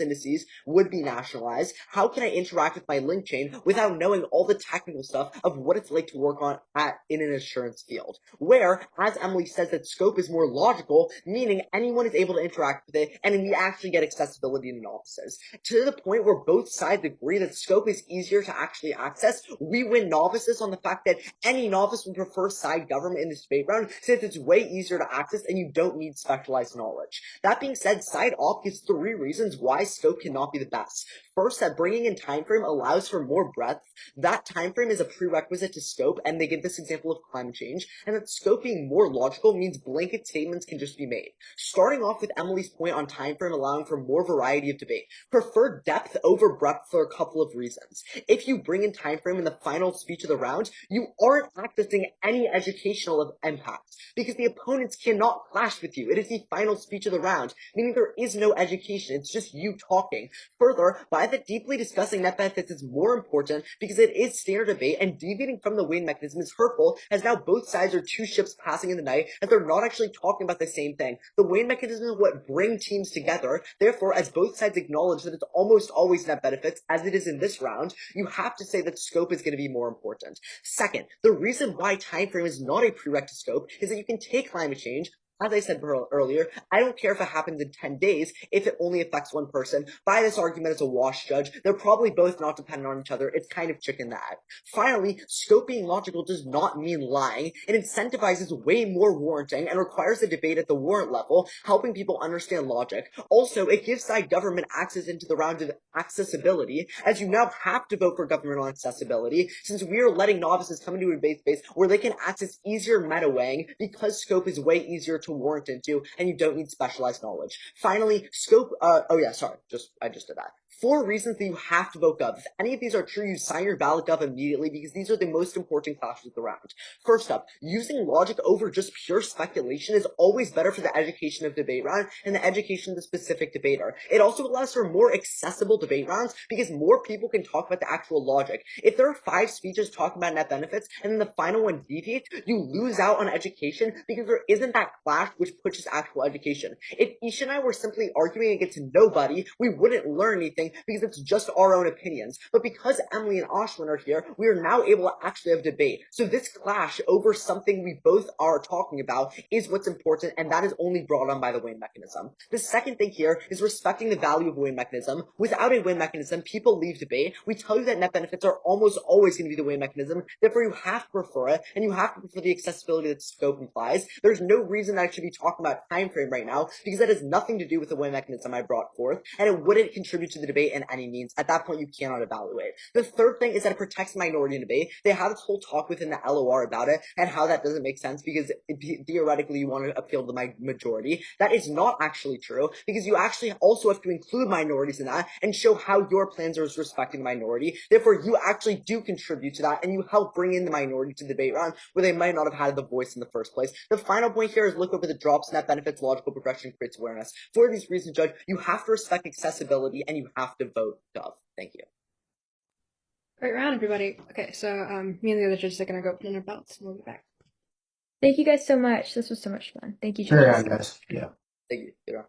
indices would be nationalized, how can I interact with my link chain without knowing all the technical stuff of what it's like to work in an insurance field? Where, as Emily says, that scope is more logical, meaning anyone is able to interact with it, and we actually get accessibility to novices. To the point where both sides agree that scope is easier to actually access, we win novices on the fact that any novice would prefer side government in this debate round, since it's way easier to access and you don't need specialized knowledge. That being said, side op gives 3 reasons why scope cannot be the best. First, that bringing in time frame allows for more breadth. That time frame is a prerequisite to scope, and they give this example of climate change, and that scope being more logical means blanket statements can just be made. Starting off with Emily's point on time frame allowing for more variety of debate. Prefer depth over breadth for a couple of reasons. If you bring in time frame in the final speech of the round, you aren't accessing any educational impact, because the opponents cannot clash with you. It is the final speech of the round, meaning there is no education. It's just you talking. Further, by that deeply discussing net benefits is more important because it is standard debate, and deviating from the Wayne mechanism is hurtful, as now both sides are two ships passing in the night, and they're not actually talking about the same thing. The Wayne mechanism is what brings teams together. Therefore, as both sides acknowledge that it's almost always net benefits, as it is in this round, you have to say that scope is going to be more important. Second, the reason why time frame is not a prereq to scope is that you can take climate change. As I said earlier, I don't care if it happens in 10 days if it only affects one person. By this argument, it's a wash, Judge. They're probably both not dependent on each other. It's kind of chicken that. Finally, scope being logical does not mean lying. It incentivizes way more warranting and requires a debate at the warrant level, helping people understand logic. Also, it gives side government access into the round of accessibility, as you now have to vote for governmental accessibility, since we are letting novices come into a debate space where they can access easier meta weighing because scope is way easier to warrant into, and you don't need specialized knowledge. Finally, scope, I just did that. 4 reasons that you have to vote Gov. If any of these are true, you sign your ballot Gov immediately, because these are the most important clashes of the round. First up, using logic over just pure speculation is always better for the education of debate round and the education of the specific debater. It also allows for more accessible debate rounds because more people can talk about the actual logic. If there are 5 speeches talking about net benefits and then the final one deviates, you lose out on education because there isn't that clash which pushes actual education. If Isha and I were simply arguing against nobody, we wouldn't learn anything because it's just our own opinions. But because Emily and Ashwin are here, we are now able to actually have debate. So this clash over something we both are talking about is what's important, and that is only brought on by the Wayne mechanism. The second thing here is respecting the value of Wayne mechanism. Without a Wayne mechanism, people leave debate. We tell you that net benefits are almost always going to be the Wayne mechanism, therefore you have to prefer it, and you have to prefer the accessibility that scope implies. There's no reason I should be talking about time frame right now, because that has nothing to do with the Wayne mechanism I brought forth, and it wouldn't contribute to the debate in any means. At that point, you cannot evaluate. The third thing is that it protects the minority in debate. They have this whole talk within the LOR about it, and how that doesn't make sense because theoretically you want to appeal to the majority. That is not actually true, because you actually also have to include minorities in that and show how your plans are respecting the minority. Therefore, you actually do contribute to that, and you help bring in the minority to the debate round where they might not have had the voice in the first place. The final point here is look over the drops, net benefits, logical progression creates awareness. For these reasons, Judge, you have to respect accessibility and you have to vote Gov. Thank you. Great round, everybody. Okay, so me and the other judges are gonna go put in our belts, and we'll be back. Thank you guys so much. This was so much fun. Thank you, Sure, judges. guys. Yeah. Thank you. Good round.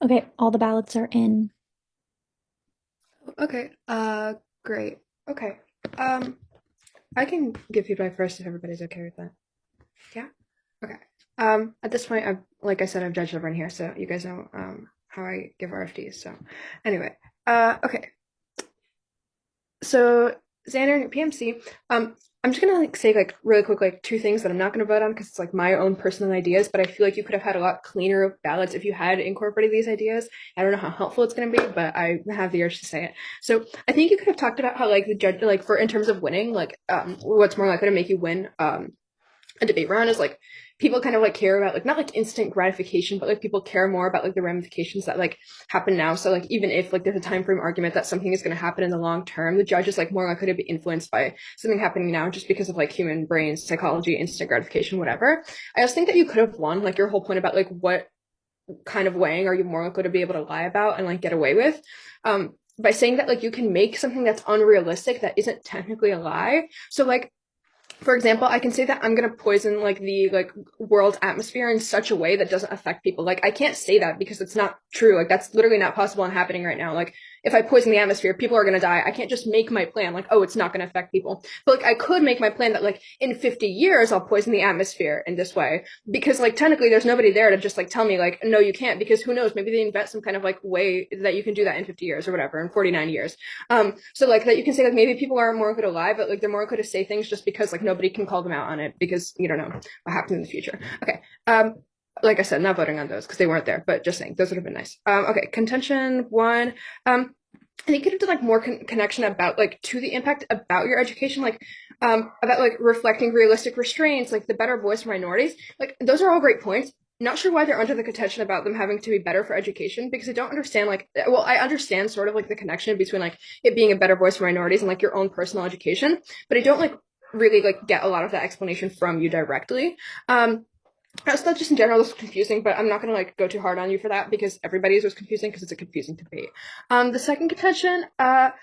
Okay, all the ballots are in. Okay. Great. Okay. I can give feedback first if everybody's okay with that. Yeah. Okay. At this point, like I said, I've judged everyone here, so you guys know how I give RFDs. So, anyway. Okay. So Xander, PMC. I'm just gonna like say like really quick like two things that I'm not gonna vote on because it's like my own personal ideas, but I feel like you could have had a lot cleaner ballots if you had incorporated these ideas. I don't know how helpful it's gonna be, but I have the urge to say it. So I think you could have talked about how like the judge like for in terms of winning, like what's more likely to make you win a debate round is like people kind of like care about like not like instant gratification, but like people care more about like the ramifications that like happen now. So like even if like there's a time frame argument that something is going to happen in the long term, the judge is like more likely to be influenced by something happening now just because of like human brains, psychology, instant gratification, whatever. I just think that you could have won like your whole point about like what kind of weighing are you more likely to be able to lie about and like get away with. By saying that like you can make something that's unrealistic that isn't technically a lie. So like for example, I can say that I'm gonna poison like the like world's atmosphere in such a way that doesn't affect people. Like I can't say that because it's not true. Like that's literally not possible and happening right now. Like if I poison the atmosphere, people are gonna die. I can't just make my plan like, oh, it's not gonna affect people. But like I could make my plan that like in 50 years I'll poison the atmosphere in this way because like technically there's nobody there to just like tell me like no you can't because who knows maybe they invent some kind of like way that you can do that in 50 years or whatever in 49 years. So like that you can say like maybe people are more likely to lie, but like they're more likely to say things just because like nobody can call them out on it because you don't know what happens in the future. Okay. Like I said, not voting on those because they weren't there, but just saying those would have been nice. Okay, contention one. I think you could have done like more connection about like to the impact about your education, like about like reflecting realistic restraints, like the better voice for minorities. Like those are all great points. Not sure why they're under the contention about them having to be better for education because I don't understand like well I understand sort of like the connection between like it being a better voice for minorities and like your own personal education, but I don't like really like get a lot of that explanation from you directly. That's not just in general, this is confusing, but I'm not gonna like go too hard on you for that because everybody's was confusing because it's a confusing debate. The second contention, I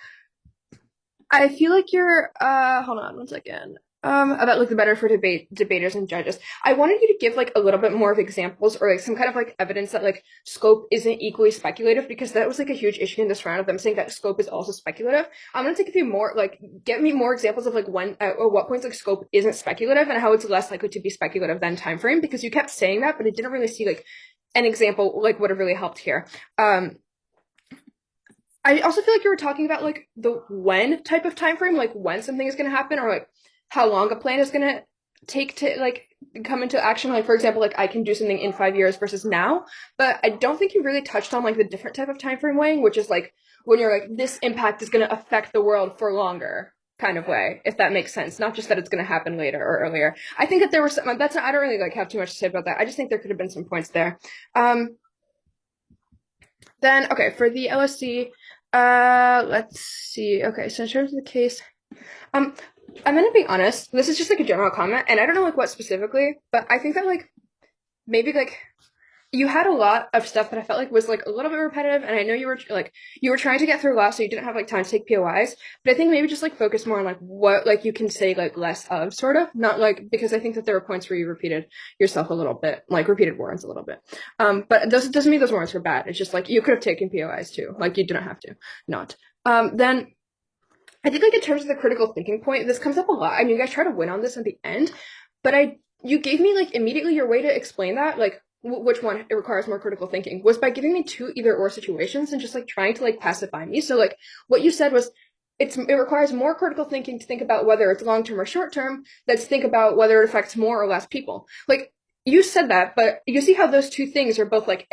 feel like you're hold on one second. About like the better for debaters and judges. I wanted you to give like a little bit more of examples or like some kind of like evidence that like scope isn't equally speculative because that was like a huge issue in this round of them saying that scope is also speculative. I'm gonna take a few more like get me more examples of like when or what points like scope isn't speculative and how it's less likely to be speculative than time frame because you kept saying that but I didn't really see like an example like would have really helped here. I also feel like you were talking about like the when type of time frame, like when something is going to happen, or like how long a plan is going to take to like come into action. Like for example, like I can do something in 5 years versus now, but I don't think you really touched on like the different type of time frame weighing, which is like when you're like this impact is going to affect the world for longer kind of way, if that makes sense. Not just that it's going to happen later or earlier. I think that there were some. That's not, I don't really like have too much to say about that. I just think there could have been some points there. Then okay for the LSC. Let's see. Okay, so in terms of the case, I'm gonna be honest. This is just like a general comment, and I don't know like what specifically, but I think that like maybe like you had a lot of stuff that I felt like was like a little bit repetitive, and I know you were trying to get through a lot, so you didn't have like time to take POIs. But I think maybe just like focus more on like what like you can say like less of, sort of, not like because I think that there were points where you repeated yourself a little bit, like repeated words a little bit. But those doesn't mean those words were bad. It's just like you could have taken POIs too, like you didn't have to, not. Then I think like in terms of the critical thinking point, this comes up a lot. I mean, you guys try to win on this at the end, but you gave me like immediately your way to explain that, like which one it requires more critical thinking was by giving me two either or situations and just like trying to like pacify me. So like what you said was it requires more critical thinking to think about whether it's long term or short term than to think about whether it affects more or less people. Like you said that, but you see how those two things are both like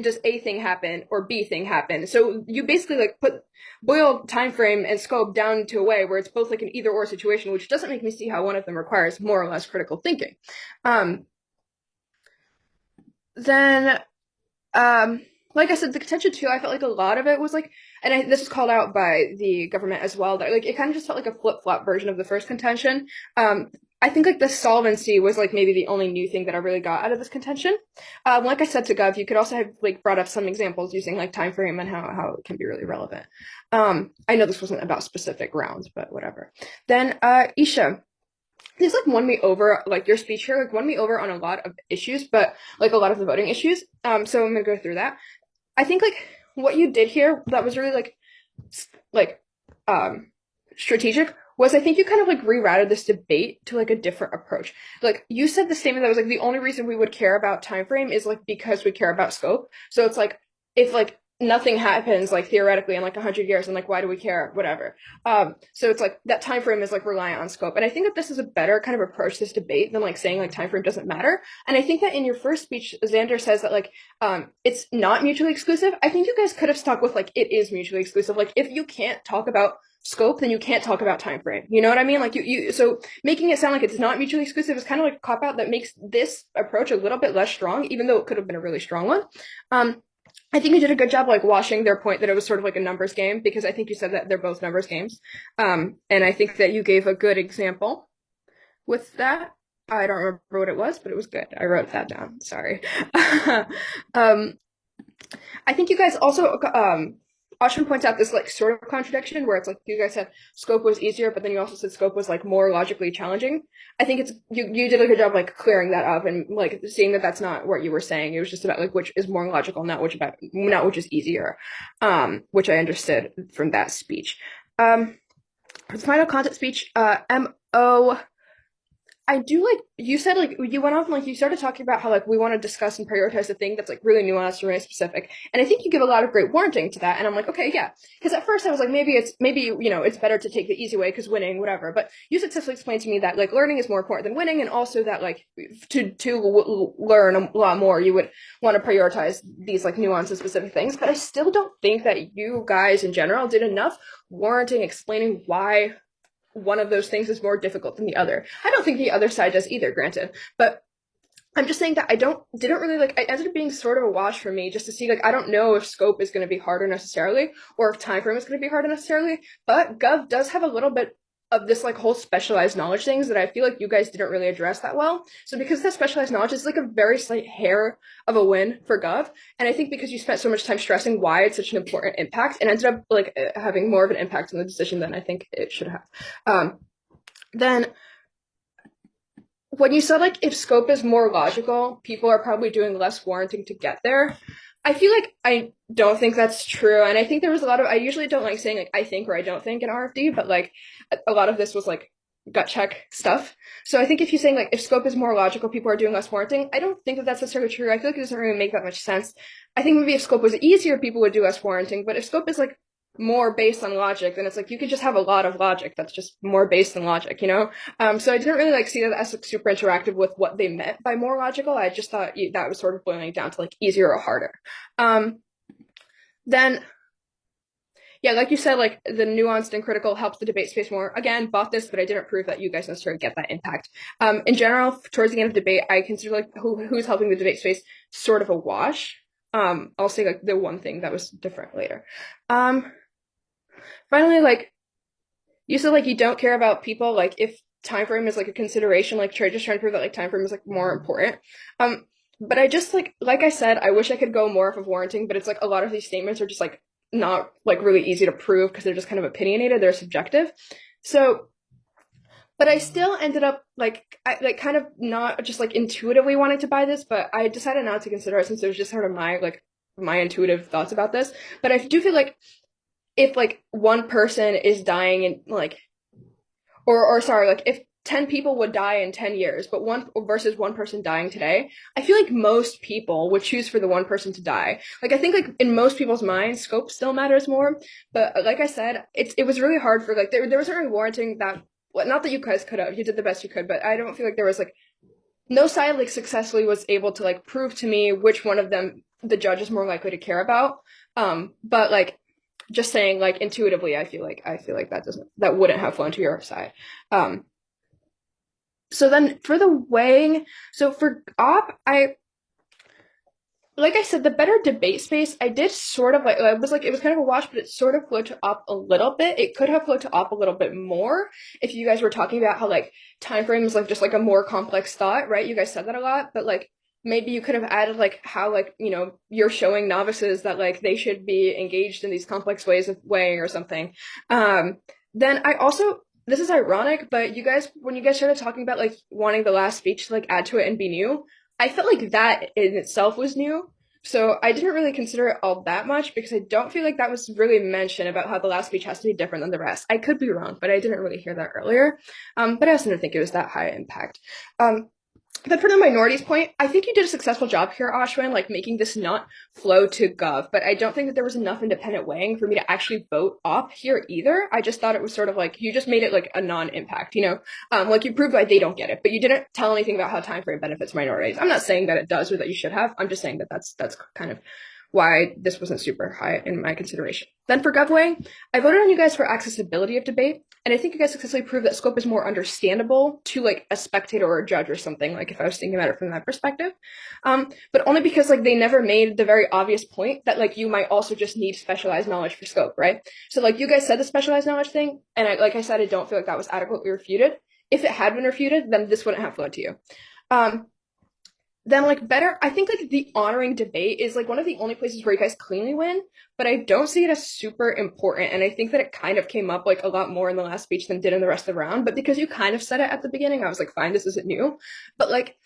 does A thing happen or B thing happen? So you basically like boil time frame and scope down to a way where it's both like an either or situation, which doesn't make me see how one of them requires more or less critical thinking. Then like I said, the contention too, I felt like a lot of it was like, and this was called out by the government as well, that like it kind of just felt like a flip-flop version of the first contention. I think like the solvency was like maybe the only new thing that I really got out of this contention. Like I said to Gov, you could also have like brought up some examples using like time frame and how it can be really relevant. I know this wasn't about specific rounds, but whatever. Then Isha, this like won me over, like your speech here like won me over on a lot of issues, but like a lot of the voting issues. So I'm gonna go through that. I think like what you did here that was really like strategic was I think you kind of like rerouted this debate to like a different approach. Like you said the statement that was like the only reason we would care about time frame is like because we care about scope. So it's like if like nothing happens like theoretically in like 100 years and like why do we care whatever. So it's like that time frame is like reliant on scope, and I think that this is a better kind of approach to this debate than like saying like time frame doesn't matter. And I think that in your first speech Xander says that like it's not mutually exclusive. I think you guys could have stuck with like it is mutually exclusive. Like if you can't talk about scope, then you can't talk about time frame. You know what I mean? Like you so making it sound like it's not mutually exclusive is kind of like a cop out that makes this approach a little bit less strong, even though it could have been a really strong one. I think you did a good job like washing their point that it was sort of like a numbers game, because I think you said that they're both numbers games. And I think that you gave a good example with that. I don't remember what it was, but it was good. I wrote that down. Sorry. I think you guys also Ashwin points out this like sort of contradiction where it's like you guys said scope was easier, but then you also said scope was like more logically challenging. I think it's you did a good job like clearing that up and like seeing that that's not what you were saying. It was just about like which is more logical, not which is easier, which I understood from that speech. The final content speech, MO. I do like you said like you went off and like you started talking about how like we want to discuss and prioritize a thing that's like really nuanced and really specific, and I think you give a lot of great warranting to that, and I'm like okay yeah, because at first I was like maybe it's better to take the easy way because winning whatever, but you successfully explained to me that like learning is more important than winning, and also that like to learn a lot more you would want to prioritize these like nuanced and specific things, but I still don't think that you guys in general did enough warranting explaining why one of those things is more difficult than the other. I don't think the other side does either, granted, but I'm just saying that didn't really like, it ended up being sort of a wash for me just to see, like, I don't know if scope is going to be harder necessarily or if time frame is going to be harder necessarily, but Gov does have a little bit of this like whole specialized knowledge things that I feel like you guys didn't really address that well. So because that specialized knowledge is like a very slight hair of a win for Gov, and I think because you spent so much time stressing why it's such an important impact, it ended up like having more of an impact on the decision than I think it should have. Then when you said like if scope is more logical, people are probably doing less warranting to get there. I feel like I don't think that's true, and I think there was a lot of I usually don't like saying like I think or I don't think in RFD, but like a lot of this was like gut check stuff. So I think if you're saying like if scope is more logical, people are doing less warranting, I don't think that that's necessarily true. I feel like it doesn't really make that much sense. I think maybe if scope was easier, people would do less warranting, but if scope is like more based on logic, then it's like you could just have a lot of logic that's just more based on logic, you know? So I didn't really like see that as like, super interactive with what they meant by more logical. I just thought that was sort of boiling down to like easier or harder. Then yeah, like you said, like the nuanced and critical helps the debate space more. Again, bought this, but I didn't prove that you guys necessarily get that impact. In general, towards the end of debate, I consider like who's helping the debate space sort of a wash. I'll say like the one thing that was different later. Finally, like you said, like you don't care about people. Like if time frame is like a consideration, like just trying to prove that like time frame is like more important. But I just like I said, I wish I could go more off of warranting, but it's like a lot of these statements are just like not like really easy to prove because they're just kind of opinionated, they're subjective. So, but I still ended up like I like kind of not just like intuitively wanting to buy this, but I decided not to consider it since it was just sort of my intuitive thoughts about this. But I do feel like if like one person is dying and like or sorry, like if 10 people would die in 10 years, but one person dying today, I feel like most people would choose for the one person to die. Like I think like in most people's minds, scope still matters more. But like I said, it was really hard for like there wasn't really warranting that. Well, not that you guys could have, you did the best you could, but I don't feel like there was like no side like successfully was able to like prove to me which one of them the judge is more likely to care about. But like just saying like intuitively, I feel like that wouldn't have flown to your side. So then for the weighing, so for op, like I said, the better debate space, I did sort of like, it was kind of a wash, but it sort of flowed to op a little bit. It could have flowed to op a little bit more if you guys were talking about how like time frame is like just like a more complex thought, right? You guys said that a lot, but like maybe you could have added like how like, you know, you're showing novices that like they should be engaged in these complex ways of weighing or something. Then I also, this is ironic, but when you guys started talking about like wanting the last speech to like add to it and be new, I felt like that in itself was new. So I didn't really consider it all that much because I don't feel like that was really mentioned about how the last speech has to be different than the rest. I could be wrong, but I didn't really hear that earlier. But I also didn't think it was that high impact. But for the minorities point, I think you did a successful job here, Ashwin, like making this not flow to Gov, but I don't think that there was enough independent weighing for me to actually vote up here either. I just thought it was sort of like, you just made it like a non-impact, you know? Like you proved that they don't get it, but you didn't tell anything about how time frame benefits minorities. I'm not saying that it does or that you should have. I'm just saying that that's kind of why this wasn't super high in my consideration. Then for GovWay, I voted on you guys for accessibility of debate, and I think you guys successfully proved that scope is more understandable to like a spectator or a judge or something, like if I was thinking about it from that perspective. But only because like they never made the very obvious point that like you might also just need specialized knowledge for scope, right? So like you guys said the specialized knowledge thing, and like I said, I don't feel like that was adequately refuted. If it had been refuted, then this wouldn't have flowed to you. Then like better, I think like the honoring debate is like one of the only places where you guys cleanly win, but I don't see it as super important. And I think that it kind of came up like a lot more in the last speech than did in the rest of the round. But because you kind of said it at the beginning, I was like, fine, this isn't new. But like,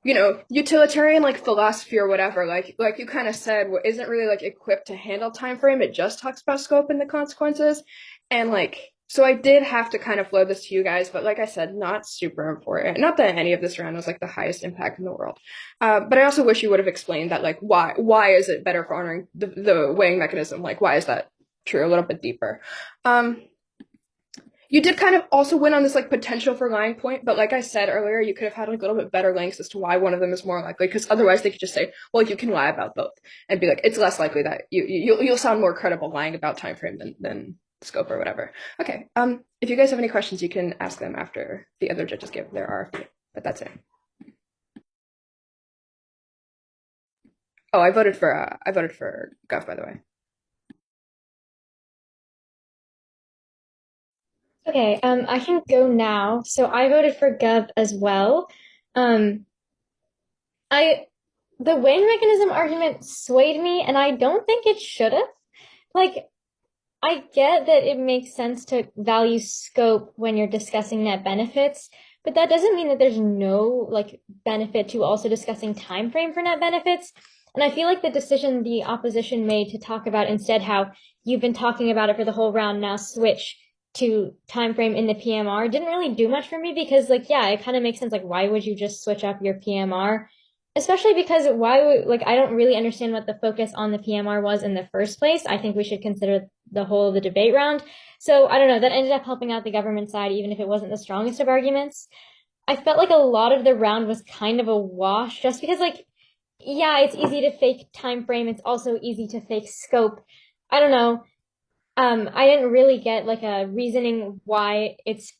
you know, utilitarian like philosophy or whatever, like you kind of said, what isn't really like equipped to handle time frame. It just talks about scope and the consequences. And like, so I did have to kind of flow this to you guys, but like I said, not super important. Not that any of this round was like the highest impact in the world. But I also wish you would have explained that, like, why is it better for honoring the weighing mechanism? Like, why is that true? A little bit deeper. You did kind of also win on this like potential for lying point, but like I said earlier, you could have had like a little bit better links as to why one of them is more likely, because otherwise they could just say, well, you can lie about both, and be like, it's less likely that you'll sound more credible lying about time frame than scope or whatever. Okay. If you guys have any questions, you can ask them after the other judges give their RFP, but that's it. Oh, I voted for Gov, by the way. Okay, I can go now. So I voted for Gov as well. Um, the weighing mechanism argument swayed me, and I don't think it should have. Like, I get that it makes sense to value scope when you're discussing net benefits, but that doesn't mean that there's no like benefit to also discussing time frame for net benefits. And I feel like the decision the opposition made to talk about instead how you've been talking about it for the whole round, now switch to time frame in the PMR didn't really do much for me, because like, yeah, it kind of makes sense. Like, why would you just switch up your PMR? Especially because why would, like, I don't really understand what the focus on the PMR was in the first place. I think we should consider the whole of the debate round. So I don't know, that ended up helping out the government side, even if it wasn't the strongest of arguments. I felt like a lot of the round was kind of a wash, just because like, yeah, it's easy to fake time frame. It's also easy to fake scope. I don't know. I didn't really get like a reasoning why it's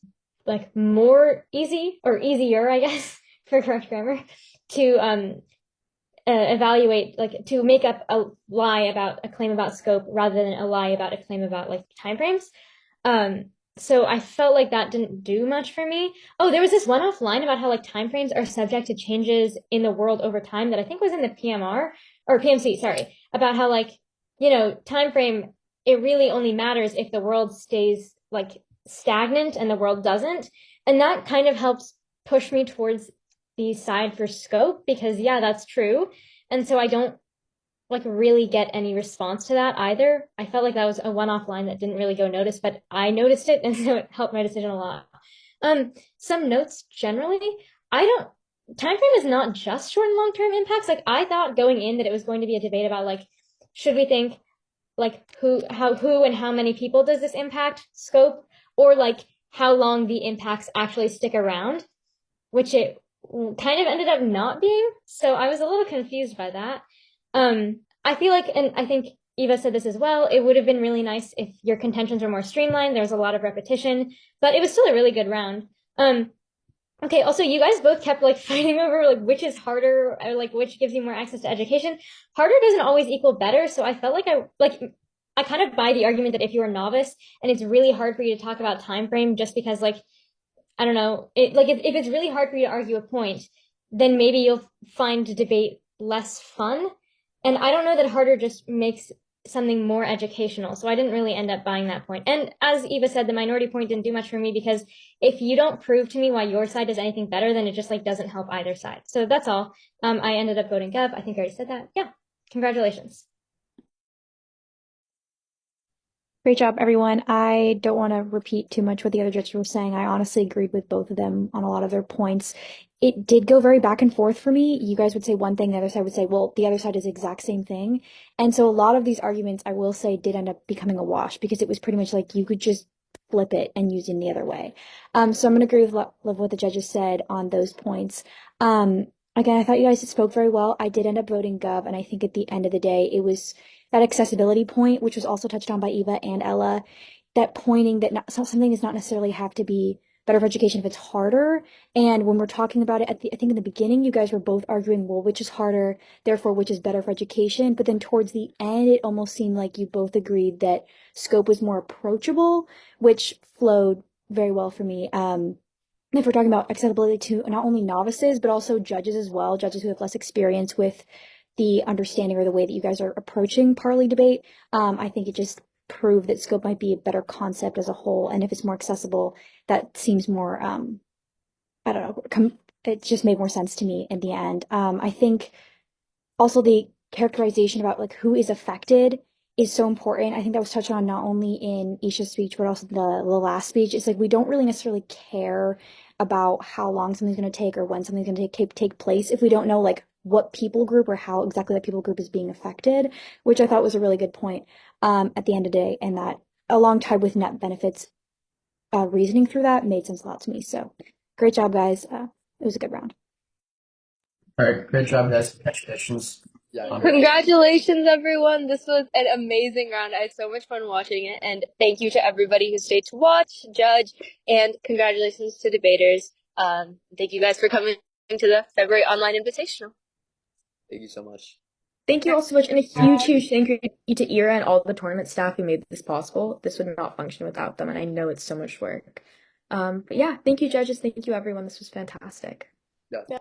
like more easy or easier, I guess, for correct grammar, to evaluate, like to make up a lie about a claim about scope rather than a lie about a claim about like timeframes. So I felt like that didn't do much for me. Oh, there was this one-off line about how like timeframes are subject to changes in the world over time that I think was in the PMR or PMC, sorry, about how like, you know, timeframe, it really only matters if the world stays like stagnant and the world doesn't. And that kind of helps push me towards the side for scope, because yeah, that's true. And so I don't like really get any response to that either. I felt like that was a one-off line that didn't really go noticed, but I noticed it, and so it helped my decision a lot. Some notes generally, I don't time frame is not just short and long-term impacts. Like I thought going in that it was going to be a debate about like, should we think like who and how many people does this impact scope, or like how long the impacts actually stick around, which it kind of ended up not being. So I was a little confused by that. I feel like, and I think Eva said this as well, it would have been really nice if your contentions were more streamlined. There was a lot of repetition, but it was still a really good round. Okay, also you guys both kept like fighting over like which is harder, or like which gives you more access to education. Harder doesn't always equal better, so I felt like I kind of buy the argument that if you're a novice and it's really hard for you to talk about time frame just because like, I don't know, it like if it's really hard for you to argue a point, then maybe you'll find the debate less fun. And I don't know that harder just makes something more educational. So I didn't really end up buying that point. And as Eva said, the minority point didn't do much for me, because if you don't prove to me why your side does anything better, then it just like doesn't help either side. So that's all. I ended up voting Gov. I think I already said that. Yeah. Congratulations. Great job, everyone. I don't want to repeat too much what the other judges were saying. I honestly agreed with both of them on a lot of their points. It did go very back and forth for me. You guys would say one thing, the other side would say, well, the other side is the exact same thing. And so a lot of these arguments, I will say, did end up becoming a wash because it was pretty much like you could just flip it and use it in the other way. So I'm going to agree with what the judges said on those points. Again, I thought you guys spoke very well. I did end up voting Gov, and I think at the end of the day, it was that accessibility point, which was also touched on by Eva and Ella, that pointing that something does not necessarily have to be better for education if it's harder. And when we're talking about it, I think in the beginning, you guys were both arguing, well, which is harder, therefore, which is better for education. But then towards the end, it almost seemed like you both agreed that scope was more approachable, which flowed very well for me. If we're talking about accessibility to not only novices, but also judges as well, judges who have less experience with the understanding or the way that you guys are approaching parley debate, I think it just proved that scope might be a better concept as a whole. And if it's more accessible, that seems more, I don't know, it just made more sense to me in the end. I think also the characterization about like who is affected is so important. I think that was touched on not only in Isha's speech, but also the last speech. It's like we don't really necessarily care about how long something's going to take or when something's going to take place if we don't know like what people group or how exactly that people group is being affected, which I thought was a really good point at the end of the day, and that alongside with net benefits reasoning through that made sense a lot to me. So great job, guys. It was a good round. All right, great job, guys. Congratulations. Yeah, Congratulations, everyone. This was an amazing round. I had so much fun watching it. And thank you to everybody who stayed to watch, judge, and congratulations to debaters. Thank you guys for coming to the February online invitational. thank you so much. Thank you all so much, and a huge thank you to Ira and all the tournament staff who made this possible. This would not function without them, and I know it's so much work. But yeah, thank you, judges. Thank you, everyone. This was fantastic. Yeah.